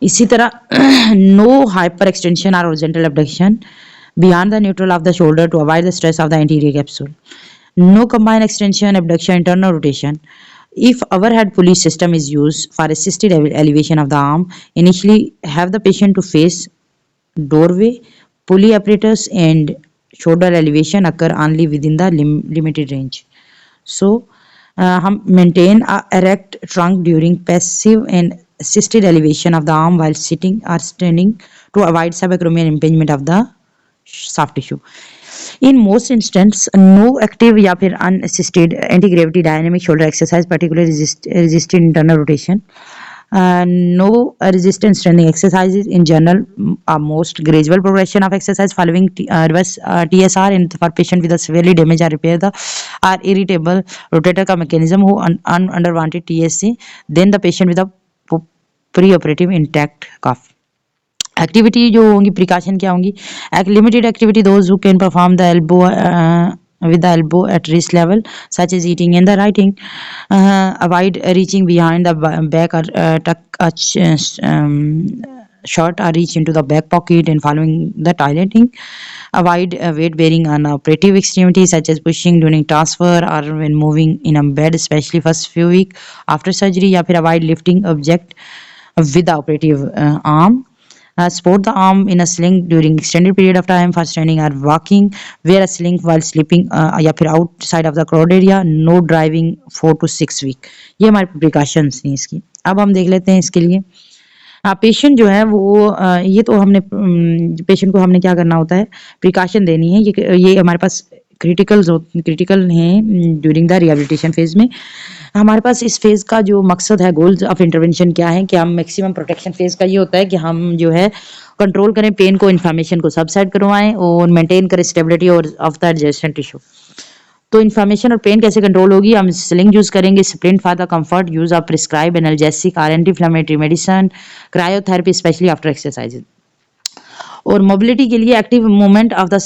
इसी तरह no hyper extension or horizontal abduction beyond the neutral of the shoulder to avoid the stress of the anterior capsule, no combined extension, abduction, internal rotation. If overhead pulley system is used for assisted elevation of the arm, initially have the patient to face doorway, pulley apparatus and shoulder elevation occur only within the limited range. So, हम maintain a erect trunk during passive and assisted elevation of the arm while sitting or standing to avoid subacromial impingement of the soft tissue. In most instances, no active या फिर unassisted anti-gravity dynamic shoulder exercise, particularly resisted internal rotation, no resistance strengthening exercises in general, most gradual progression of exercise following reverse TSR in for patient with a severely damaged or repair the or irritable rotator का mechanism हो unwanted TSA, then the patient with a pre-operative intact cuff। Activity जो होंगी precaution क्या होंगी? Limited activity those who can perform the elbow with the elbow at wrist level, such as eating and the writing, avoid reaching behind the back or tuck shirt or reach into the back pocket and following the toileting. Avoid weight bearing on operative extremities such as pushing during transfer or when moving in a bed, especially first few week after surgery. या फिर avoid lifting object with the operative arm. Support the arm in a sling during extended period of time for standing or walking. Wear a sling while sleeping या फिर outside of the crowd area. No driving 4 to 6 week. ये हमारे precautions हैं इसकी. अब हम देख लेते हैं इसके लिए. पेशेंट जो है वो ये तो हमने पेशेंट को हमने क्या करना होता है, प्रिकॉशन देनी है. ये हमारे पास क्रिटिकल हैं ड्यूरिंग द रिहेबिलिटेशन फेज में. हमारे पास इस फेज का जो मकसद है, गोल्स ऑफ इंटरवेंशन क्या है कि हम मैक्सिमम प्रोटेक्शन फेज का ये होता है कि हम जो है कंट्रोल करें पेन को, इन्फ्लेमेशन को सबसाइड करवाएं और मेंटेन करें स्टेबिलिटी और ऑफ द एडजेसेंट टिश्यू. तो इन्फ्लेमेशन और पेन कैसे कंट्रोल होगी, हम स्लिंग यूज करेंगे, splint for the comfort, use of prescribe analgesic और anti inflammatory medicine, cryotherapy specially after exercise. और मोबिलिटी के लिए active movement of the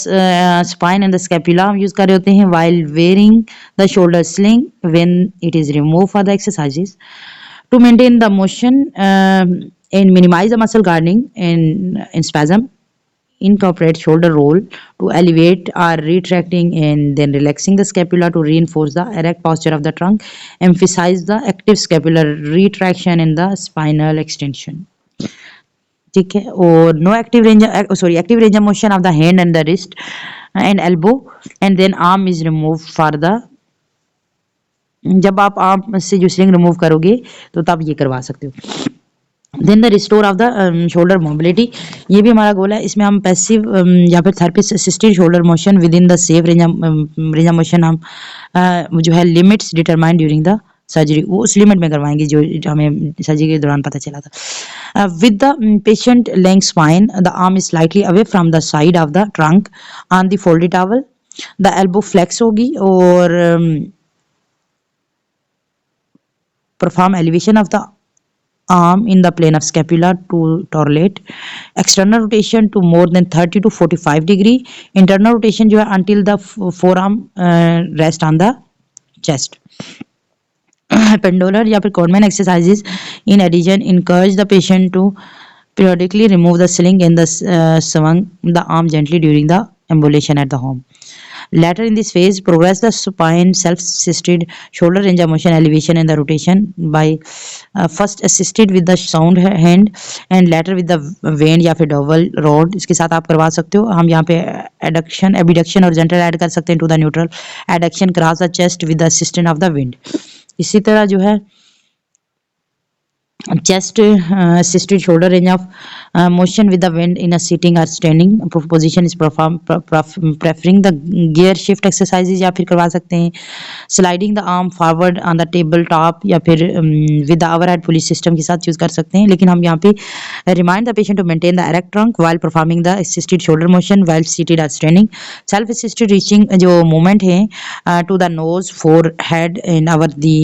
spine and the scapula हम यूज कर रहे होते हैं while wearing the shoulder sling when it is remove for the exercises. To maintain the motion and minimise the muscle gardening in spasm, incorporate shoulder roll to elevate or retracting and then relaxing the scapula to reinforce the erect posture of the trunk. Emphasize the active scapular retraction in the spinal extension. ठीक है. और no active range of motion of the hand and the wrist and elbow and then arm is remove for the. जब आप arm से जो sling remove करोगे तो तब ये करवा सकते हो. Then the restore of the shoulder mobility, ये भी हमारा गोल है. इसमें हम पैसिव या फिर therapist assisted shoulder motion with in the safe range of motion हम जो है limits determine during the surgery, वो उस लिमिट में करवाएंगे जो हमें सर्जरी के दौरान पता चला था. With the patient laying spine, the arm is slightly away from the side of the trunk on the folded towel. The elbow flex होगी और perform elevation of the arm in the plane of scapula to torlate. External rotation to more than 30 to 45 degree. Internal rotation जो है until the forearm rest on the chest. Pendular या फिर Codman exercises in addition encourage the patient to periodically remove the sling and the swung the arm gently during the ambulation at the home. Later in this phase, progress the supine self-assisted shoulder range of motion elevation and the rotation by first assisted with the sound hand and later with the vane या फिर double rod. इसके साथ आप करवा सकते हो. हम यहाँ पे adduction, abduction और gentle ऐड कर सकते हैं to the neutral. Adduction across the chest with the assistance of the wind. इसी तरह जो है chest assisted shoulder range of motion with the wind in a sitting or standing position is preferring the gear shift exercises या फिर करवा सकते हैं. sliding the arm forward on the table top या फिर with the overhead pulley system के साथ use कर सकते हैं. लेकिन हम यहाँ पे remind the patient to maintain the erect trunk while performing the assisted shoulder motion while seated or standing. self assisted reaching जो movement है to the nose, forehead and over the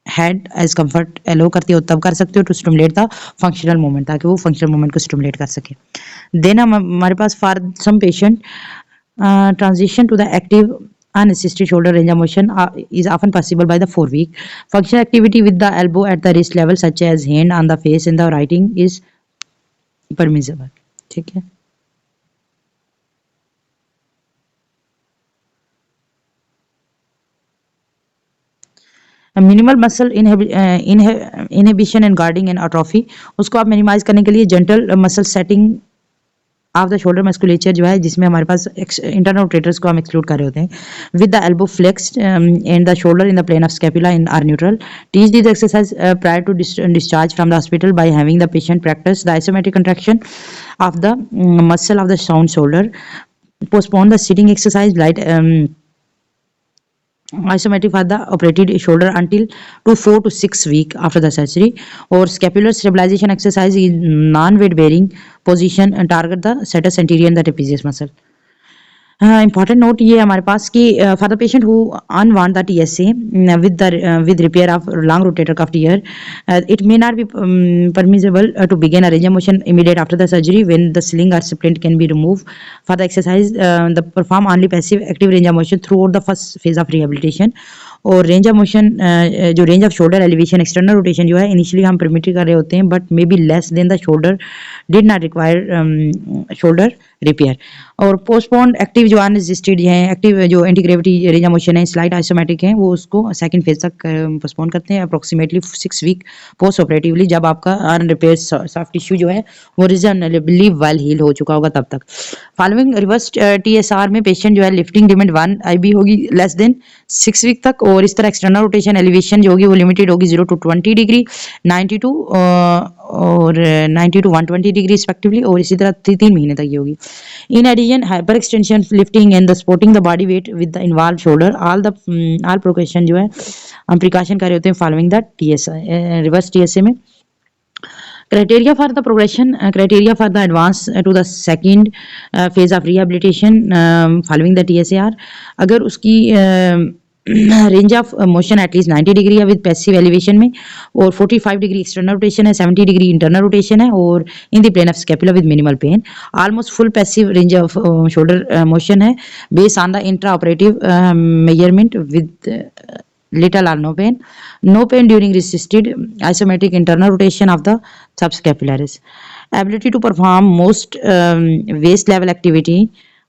head as comfort allow करती हो तब कर सकते हो to stimulate the functional movement, ताकि वो फंक्शनल मूवमेंट को स्टिमुलेट कर सके. देन हमारे पास for some patient transition to the active unassisted shoulder range of motion is often possible by the 4 week. Functional activity with the elbow at the wrist level such as hand on the face and the writing is permissible. ठीक है. Minimal muscle inhibition and guarding and atrophy, उसको आप मिनिमाइज करने के लिए gentle muscle setting of the shoulder musculature जो है, जिसमें हमारे पास इंटरनल रोटेटर्स को हम एक्सक्लूड कर रहे होते हैं. With the elbow flexed and the shoulder in the plane of scapula in or neutral. Teach this exercise prior to discharge from the hospital by having the patient practise the isometric contraction of the muscle of the sound shoulder. Postpone the sitting exercise light isometric for the operated shoulder until to 4 to 6 week after the surgery. Or scapular stabilization exercise in non-weight bearing position and target the sertus anterior and the trapezius muscle. Important note ये हमारे पास कि for the patient who unwant the TSA with repair of long rotator cuff tear, it may not be permissible to begin a range of motion immediate after the surgery when the sling or splint can be removed. For the exercise, the perform only passive active range of motion throughout the first phase of rehabilitation. और range of motion जो range of shoulder elevation external rotation जो है initially हम permit कर रहे होते हैं but may be less than the shoulder did not require shoulder repair. और पोस्टपोन्ड एक्टिव जो अनरेजिस्टेड है, एक्टिव जो anti gravity range of motion है, स्लाइड आइसोमेट्रिक है, वो उसको सेकंड फेज तक पोस्टपोन करते हैं अप्रोक्सीमेटली 6 वीक पोस्ट ऑपरेटिवली, जब आपका अनरिपेयर्ड सॉफ्ट टिश्यू जो है वो रीजनेबली वेल हील हो चुका होगा तब तक। फॉलोइंग रिवर्स टीएसआर में पेशेंट जो है लिफ्टिंग डिमेंड 1 IB होगी लेस देन 6 वीक तक, और इस तरह एक्सटर्नल रोटेशन एलिवेशन जो होगी वो लिमिटेड होगी 0 to 20 डिग्री, 90 to और 90 to 120 डिग्री रिस्पेक्टिवली, और इसी तरह 3 महीने तक ये होगी। In addition hyper extension lifting and the supporting the body weight with the involve shoulder all precaution जो है हम प्रिकॉशन कर रहे होते हैं following the TSA reverse TSA में। criteria for the progression criteria for the advance to the second phase of rehabilitation following the TSAR, अगर उसकी range of motion at least 90 degree है विद पैसिव एलिवेशन में, और 45 डिग्री एक्सटर्नल रोटेशन है, 70 degree internal rotation है, और in the plane of scapula with minimal pain, almost full passive range of shoulder motion है based on the intra operative measurement with little or no pain during resisted isometric internal rotation of the subscapularis, ability to perform most waist level activity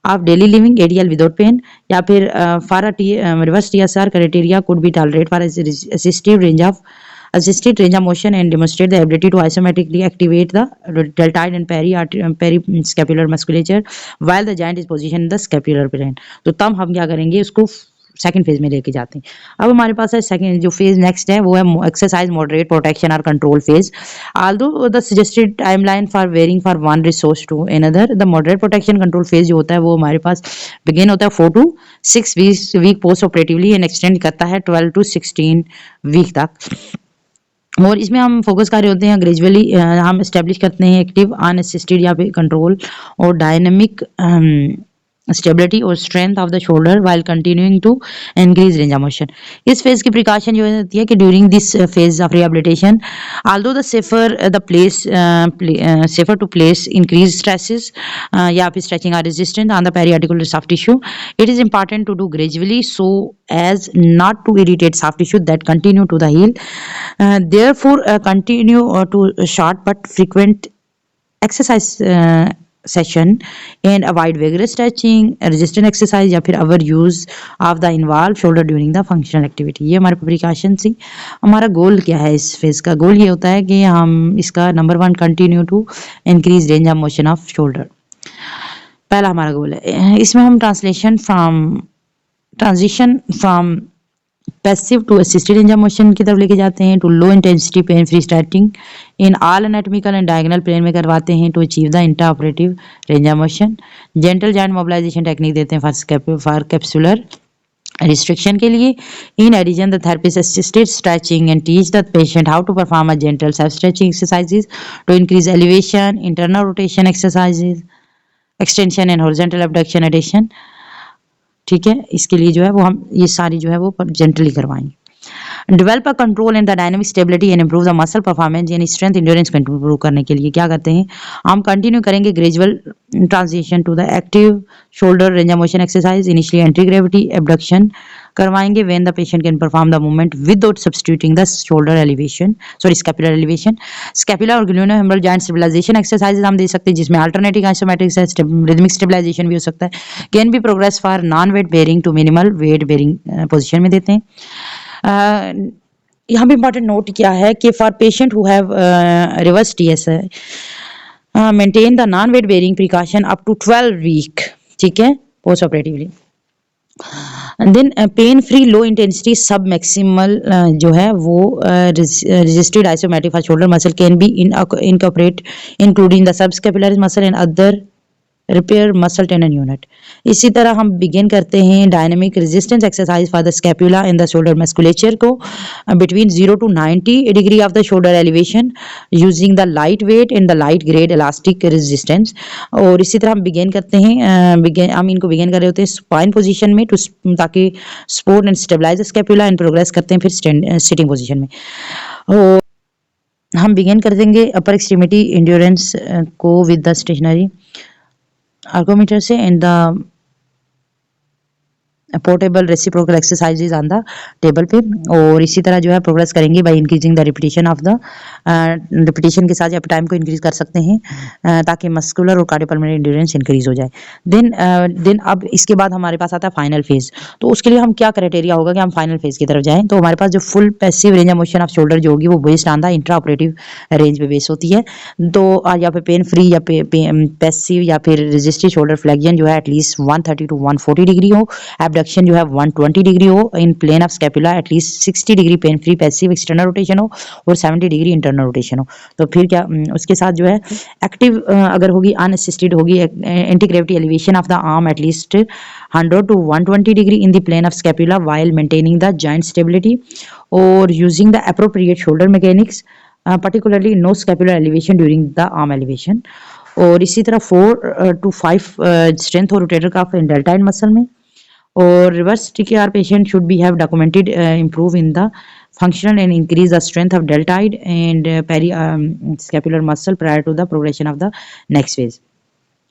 of daily living ADL without pain, या फिर for a reverse TSR criteria could be tolerate for assisted range of motion and demonstrate the ability to isometrically activate the deltoid and periscapular musculature while the joint is positioned in the scapular plane। तो तब हम क्या करेंगे, उसको second phase में लेके जाते हैं। अब हमारे पास है सेकंड जो फेज नेक्स्ट है वो है एक्सरसाइज मॉडरेट प्रोटेक्शन और control phase. Although the suggested timeline for varying for one resource to another, the moderate protection control phase जो होता है वो हमारे पास बिगिन होता है 4 to 6 week post operatively and extend करता है 12 to 16 वीक तक। और इसमें हम फोकस कर रहे होते हैं ग्रेजुअली हम एस्टेब्लिश करते हैं एक्टिव अनअसिस्टेड या फिर कंट्रोल और डायनेमिक स्टेबिलिटी और strength of the shoulder while continuing to increase range of motion. इस फेज की प्रिकॉशन जो होती है कि during this phase of rehabilitation although the safer to place increase stresses या फिर स्ट्रेचिंग और resistance on the periarticular soft tissue, it is important to do gradually so as not to irritate soft tissue that continue to the heel, therefore continue to short but frequent exercise session and avoid vigorous stretching, resistant exercise या फिर over use of the involved shoulder during the functional activity। ये हमारे precaution थी। हमारा गोल क्या है इस phase का? गोल ये होता है कि हम इसका number 1 continue to increase range of motion of shoulder, पहला हमारा गोल है। इसमें हम transition from passive to assisted range of motion की तरफ लेके जाते हैं, to low intensity pain free starting in all anatomical and diagonal plane में करवाते हैं to achieve the intra operative range of motion. Gentle joint mobilisation technique देते हैं फॉर कैप्सुलर रिस्ट्रिक्शन के लिए। In addition the therapist assisted stretching and teach the patient how to perform a gentle self stretching exercises to increase elevation, internal rotation exercises, extension and horizontal abduction addition. ठीक है, इसके लिए जो है वो हम ये सारी जो है वो जेंटली करवाएंगे। Develop a control and the dynamic stability and improve the muscle performance यानी स्ट्रेंथ इंड्योरेंस को इंप्रूव करने के लिए क्या करते हैं, हम कंटिन्यू करेंगे gradual transition to the active shoulder range of motion exercise. Initially anti gravity abduction करवाएंगे when the patient can perform the movement without substituting the shoulder elevation scapular elevation. Scapular और ग्लूनोहेम्ब्रल जॉइंट स्टेबलाइजेशन एक्सरसाइजेज हम दे सकते हैं जिसमें alternative isometric rhythmic stabilization भी हो सकता है। Can be progress for non weight bearing to minimal weight bearing position में देते हैं। यहाँ पे इंपॉर्टेंट नोट क्या है कि for patient who have reverse TSA maintain the non weight bearing precaution up to 12 week, ठीक है, post operatively. Then pain free low intensity sub maximal जो है वो resisted isometric for shoulder muscle can be incorporate including the subscapular muscle and other repair muscle tendon unit. इसी तरह हम begin करते हैं dynamic resistance exercise for the scapula and the shoulder musculature को between 0 to 90 degree of the shoulder elevation using the light wait and the light grade elastic resistance. और इसी तरह हम बिगिन करते हैं हम इनको बिगिन कर रहे होते हैं स्पाइन पोजीशन में ताकि support and stabilise the scapula and progress करते हैं फिर सिटिंग पोजीशन में। और हम बिगिन कर देंगे अपर एक्सट्रीमिटी इंड्योरेंस को विद द स्टेशनरी ergometer से and the portable reciprocal exercises on the table पे। और इसी तरह जो है प्रोग्रेस करेंगे by increasing the repetition of the repetition के साथ आप टाइम को इंक्रीज कर सकते हैं ताकि मस्कुलर और कार्डियोपल्मोनरी एंड्योरेंस इंक्रीज हो जाए। देन अब इसके बाद हमारे पास आता है फाइनल फेज। तो उसके लिए हम क्या क्राइटेरिया होगा कि हम फाइनल फेज की तरफ जाएं। तो हमारे पास जो full passive range of motion of shoulder जो होगी वो based on the intra operative range पे बेस होती है। तो या फिर पेन फ्री या पैसिव या फिर रेजिस्टिव शोल्डर फ्लेक्शन जो है एटलीस्ट 130 टू 140 डिग्री हो। एबडक्शन जो है 120 डिग्री हो। In plane of scapula at least 60 degree pain free passive external rotation हो और 70 डिग्री इंटरनल रोटेशन हो। तो फिर क्या उसके साथ जो है एक्टिव अगर होगी अनअसिस्टेड होगी anti gravity elevation of the arm at least 100 to 120 degree in the plane of scapula while maintaining the joint stability or using the appropriate shoulder mechanics, particularly no scapular elevation during the arm elevation। और इसी तरह 4 to 5 strength और rotator cuff इन delta इन muscle में। और reverse TKR patient should be have documented improve in the functional and increase the strength of deltoid and peri scapular muscle prior to the progression of the next phase।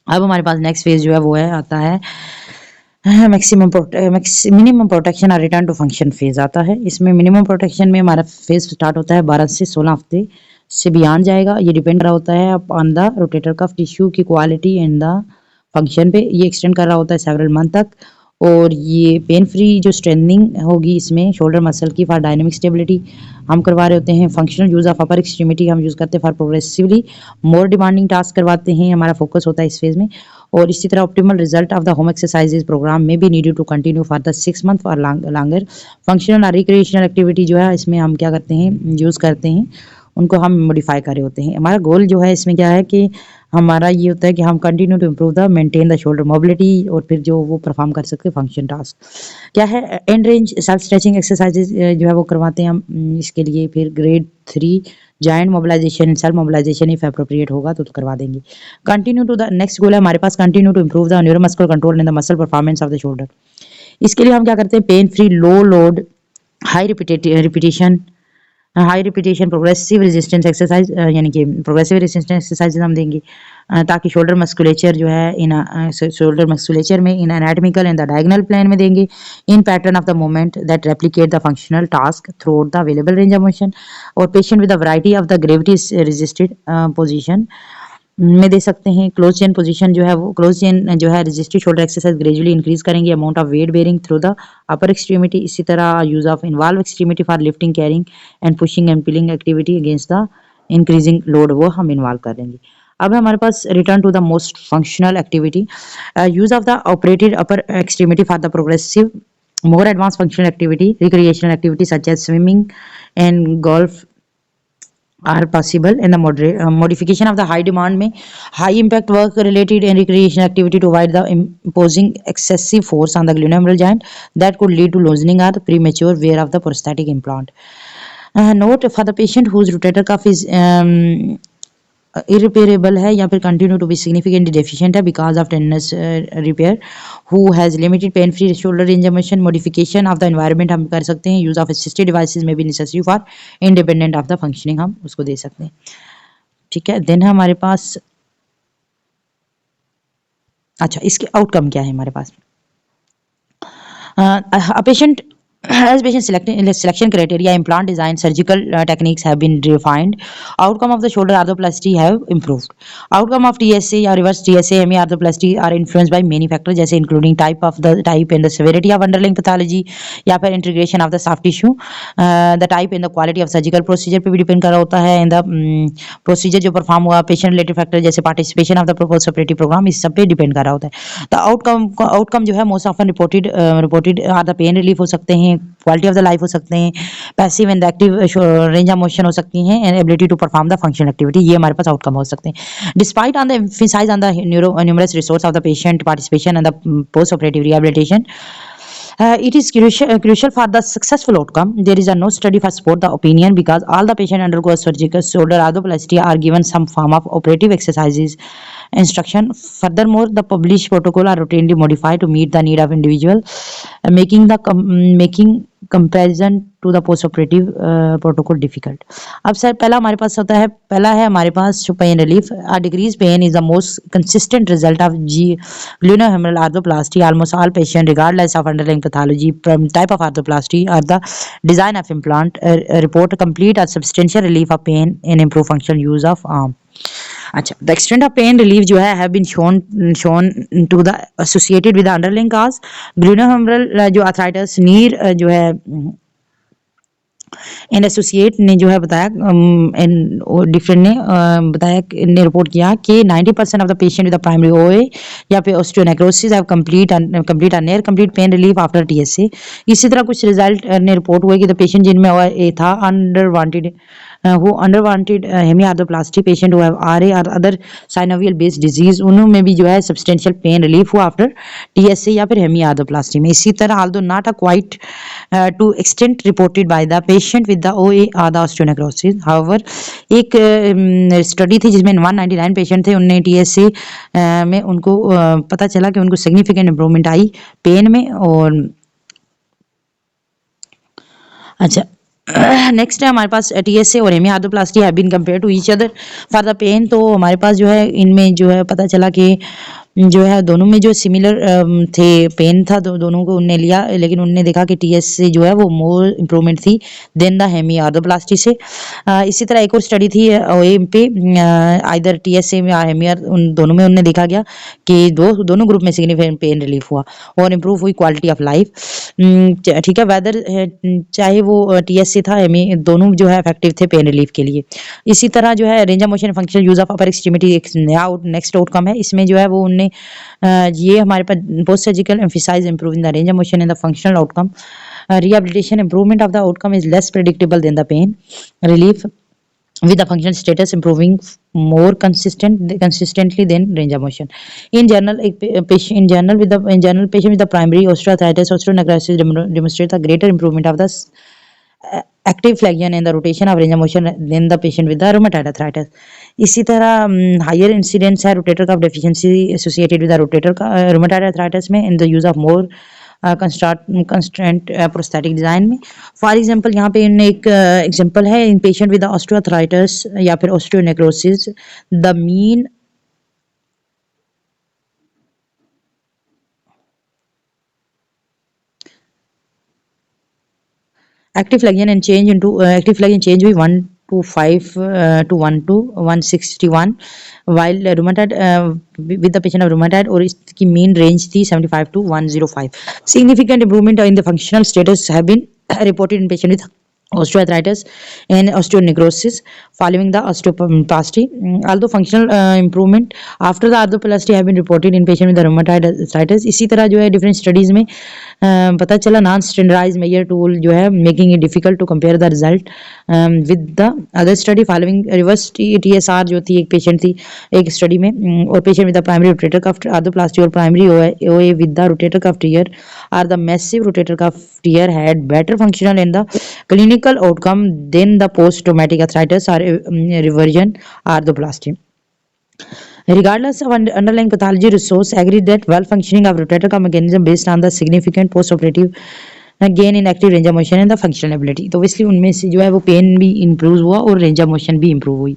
अब हमारे पास next phase जो है वो है आता है minimum protection और return to function phase आता है। इसमें मिनिमम प्रोटेक्शन में हमारा फेज स्टार्ट होता है 12 से 16 हफ्ते से बियॉन्ड जाएगा। ये डिपेंड रहा होता है on the rotator cough tissue की क्वालिटी एंड द फंक्शन पे। ये एक्सटेंड कर रहा होता है सेवरल मंथ तक। और ये पेन फ्री जो स्ट्रेंथनिंग होगी इसमें शोल्डर मसल की फॉर डायनेमिक स्टेबिलिटी हम करवा रहे होते हैं। Functional use of upper extremity हम यूज करते हैं for progressively more demanding task करवाते हैं। हमारा फोकस होता है इस फेज में। और इसी तरह optimal result of the home exercises programme में भी needed to continue for the 6 month और लॉन्गर। फंक्शनल और रिक्रिएशनल एक्टिविटी जो है इसमें हम क्या करते हैं यूज़ करते हैं उनको हम मॉडिफाई कर रहे होते हैं। हमारा गोल जो है इसमें क्या है कि हमारा ये होता है कि हम continue to improve the maintain the shoulder mobility और फिर जो वो परफॉर्म कर सकते हैं फंक्शन टास्क क्या है। And range self stretching exercises जो है वो करवाते हैं हम इसके लिए। फिर grade 3 joint mobilization self mobilization if appropriate होगा तो करवा देंगे। Continue to the next goal है हमारे पास continue to improve the neuromuscular control in the muscle performance of the shoulder. इसके लिए हम क्या करते हैं pain free low load high repetition progressive resistance exercise यानी कि प्रोग्रेसिव रेजिस्टेंस एक्सरसाइज हम देंगे ताकि शोल्डर मस्कुलेचर जो है इन शोल्डर मस्कुलेचर में इन anatomical and the diagonal plane में देंगे in pattern of the movement that replicate the functional task throughout the available range of motion. और patient with the variety of the gravity resisted position में दे सकते हैं। Close chain position जो है वो क्लोज चेन जो है resisted shoulder exercise gradually increase करेंगे amount of weight bearing through the upper extremity. इसी तरह use of involve extremity for lifting carrying and pushing and pulling activity against the increasing load वो हम involve करेंगे। अब हमारे पास return to the most functional activity use of the operated upper extremity for the progressive more advanced functional activity recreational activity such as swimming and golf are possible in the modification of the high demand में high impact work related and recreational activity to avoid the imposing excessive force on the glenohumeral joint that could lead to loosening or premature wear of the prosthetic implant। note for the patient whose rotator cuff is irreparable है या फिर continue to be significantly deficient है because of tenderness repair who has limited pain free shoulder range of motion modification of the environment हम कर सकते हैं। use of assisted devices may be necessary for independent of the functioning हम उसको दे सकते हैं। ठीक है देन हमारे पास अच्छा इसके आउटकम क्या है हमारे पास patient as patient selection criteria implant design surgical techniques have been refined outcome of the shoulder arthroplasty have improved outcome of TSA या reverse TSA hemi arthroplasty are influenced by many factors जैसे including type and the severity of underlying pathology या फिर integration of the soft tissue the type and the quality of surgical procedure पे भी depend कर रहा होता है and the procedure जो perform हुआ patient related factor जैसे participation of the proposed operative program इस सब पे depend कर रहा होता है। तो outcome जो है most often reported are the pain relief हो सकते हैं क्वालिटी ऑफ द लाइफ हो सकते हैं passive and active range of motion हो सकती हैं and ability to perform the functional activity ये हमारे पास आउटकम हो सकते हैं। Despite on the emphasise on the numerous resource of the patient participation and the post operative rehabilitation it is crucial for the successful outcome. There is no study for support the opinion because all the patient undergo surgical shoulder arthroplasty are given some form of operative exercises instruction. Furthermore, the published protocol are routinely modified to meet the need of individual, making comparison to the post operative protocol difficult. अब sir पहला हमारे पास होता है, पहला है हमारे पास pain relief. Decrease pain is the most consistent result of जी glenohumeral arthroplasty. Almost all patients, regardless of underlying pathology, type of arthroplasty, or the design of implant, report complete or substantial relief of pain and improve functional use of arm. अच्छा, the extent of pain relief जो है have been shown to the associated with the underlying cause. Glenohumeral जो arthritis, नीर जो है and associate ने जो है बताया, डिफरेंट ने बताया, ने रिपोर्ट किया कि 90% of the patient with primary ओए या फिर ऑस्टियोनेक्रोसिस हैव कंप्लीट और near complete pain relief after TSA. इसी तरह कुछ रिजल्ट ने रिपोर्ट हुए कि द पेशेंट जिनमें ओए था अंडरवांटेड who underwanted hemiarthroplasty patient who have RA or other synovial based disease, उनमें भी जो है substantial pain relief हुआ after TSA या फिर hemiarthroplasty में। इसी तरह although not a quite to extent reported by the patient with the OA or the osteonecrosis, however एक स्टडी थी जिसमें 199 पेशेंट थे, उनने TSA में उनको पता चला कि उनको significant improvement आई पेन में। और अच्छा नेक्स्ट है हमारे पास टीएसए और hemiarthroplasty have been compare to each other for the pain. तो हमारे पास जो है इनमें जो है पता चला कि जो है दोनों में जो सिमिलर थे पेन था, तो दोनों को उनने लिया, लेकिन उनने देखा कि टीएस से जो है वो मोर इम्प्रूवमेंट थी देन द हेमिआर्थोप्लास्टी से। इसी तरह एक और स्टडी थी ओए पे, आइदर टीएसए में या हेमिआर, उन दोनों में उनने देखा गया कि दोनों ग्रुप में सिग्निफिकेंट पेन रिलीफ हुआ और इम्प्रूव हुई क्वालिटी ऑफ लाइफ। ठीक है, वेदर चाहे वो टीएसए था हेमी, दोनों जो है इफेक्टिव थे पेन रिलीफ के लिए। इसी तरह जो है range of motion functional use of upper extremity एक नया नेक्स्ट आउटकम है। इसमें जो है वो उनने ये हमारे पास post surgical emphasize improving the range of motion in the functional outcome. rehabilitation improvement of the outcome is less predictable than the pain relief, with the functional status improving more consistently than range of motion. In general, patient with the primary osteoarthritis osteonecrosis demonstrate a greater improvement of the active flexion and the rotation of range of motion than the patient with the rheumatoid arthritis. इसी तरह higher incidence है rotator cuff deficiency associated with the rheumatoid arthritis में in the use of more constant prosthetic design में। For example यहाँ पे इनने एक example है, इन पेशेंट विद ऑस्टियोआर्थराइटिस या फिर osteonecrosis the mean active flexion and change into active flexion change हुई 125 to 1 to 161, while rheumatoid with the patient of rheumatoid और इसकी mean range थी 75 to 105. Significant improvement in the functional status have been reported in patient with osteoarthritis and osteonecrosis following the osteoplasty. Although functional improvement after the arthroplasty have been reported in patient with the rheumatoid arthritis. इसी तरह जो है different studies में पता चला non standardised major tool जो है making it difficult to compare the result with the other study following reverse TSR जो थी, एक पेशेंट थी एक स्टडी में, और patient with the primary rotator cuff arthroplasty और primary OA with the rotator cuff tear और the massive rotator cuff tear had better functional in the clinical outcome than the post traumatic arthritis और revision arthroplasty. Regardless of underlying pathology, resource agreed that well-functioning of rotator cuff mechanism based on the significant post-operative gain in active range of motion and the functional ability. तो इसलिए उनमें से जो है वो pen भी improve हुआ और रेंज ऑफ मोशन भी इंप्रूव हुई।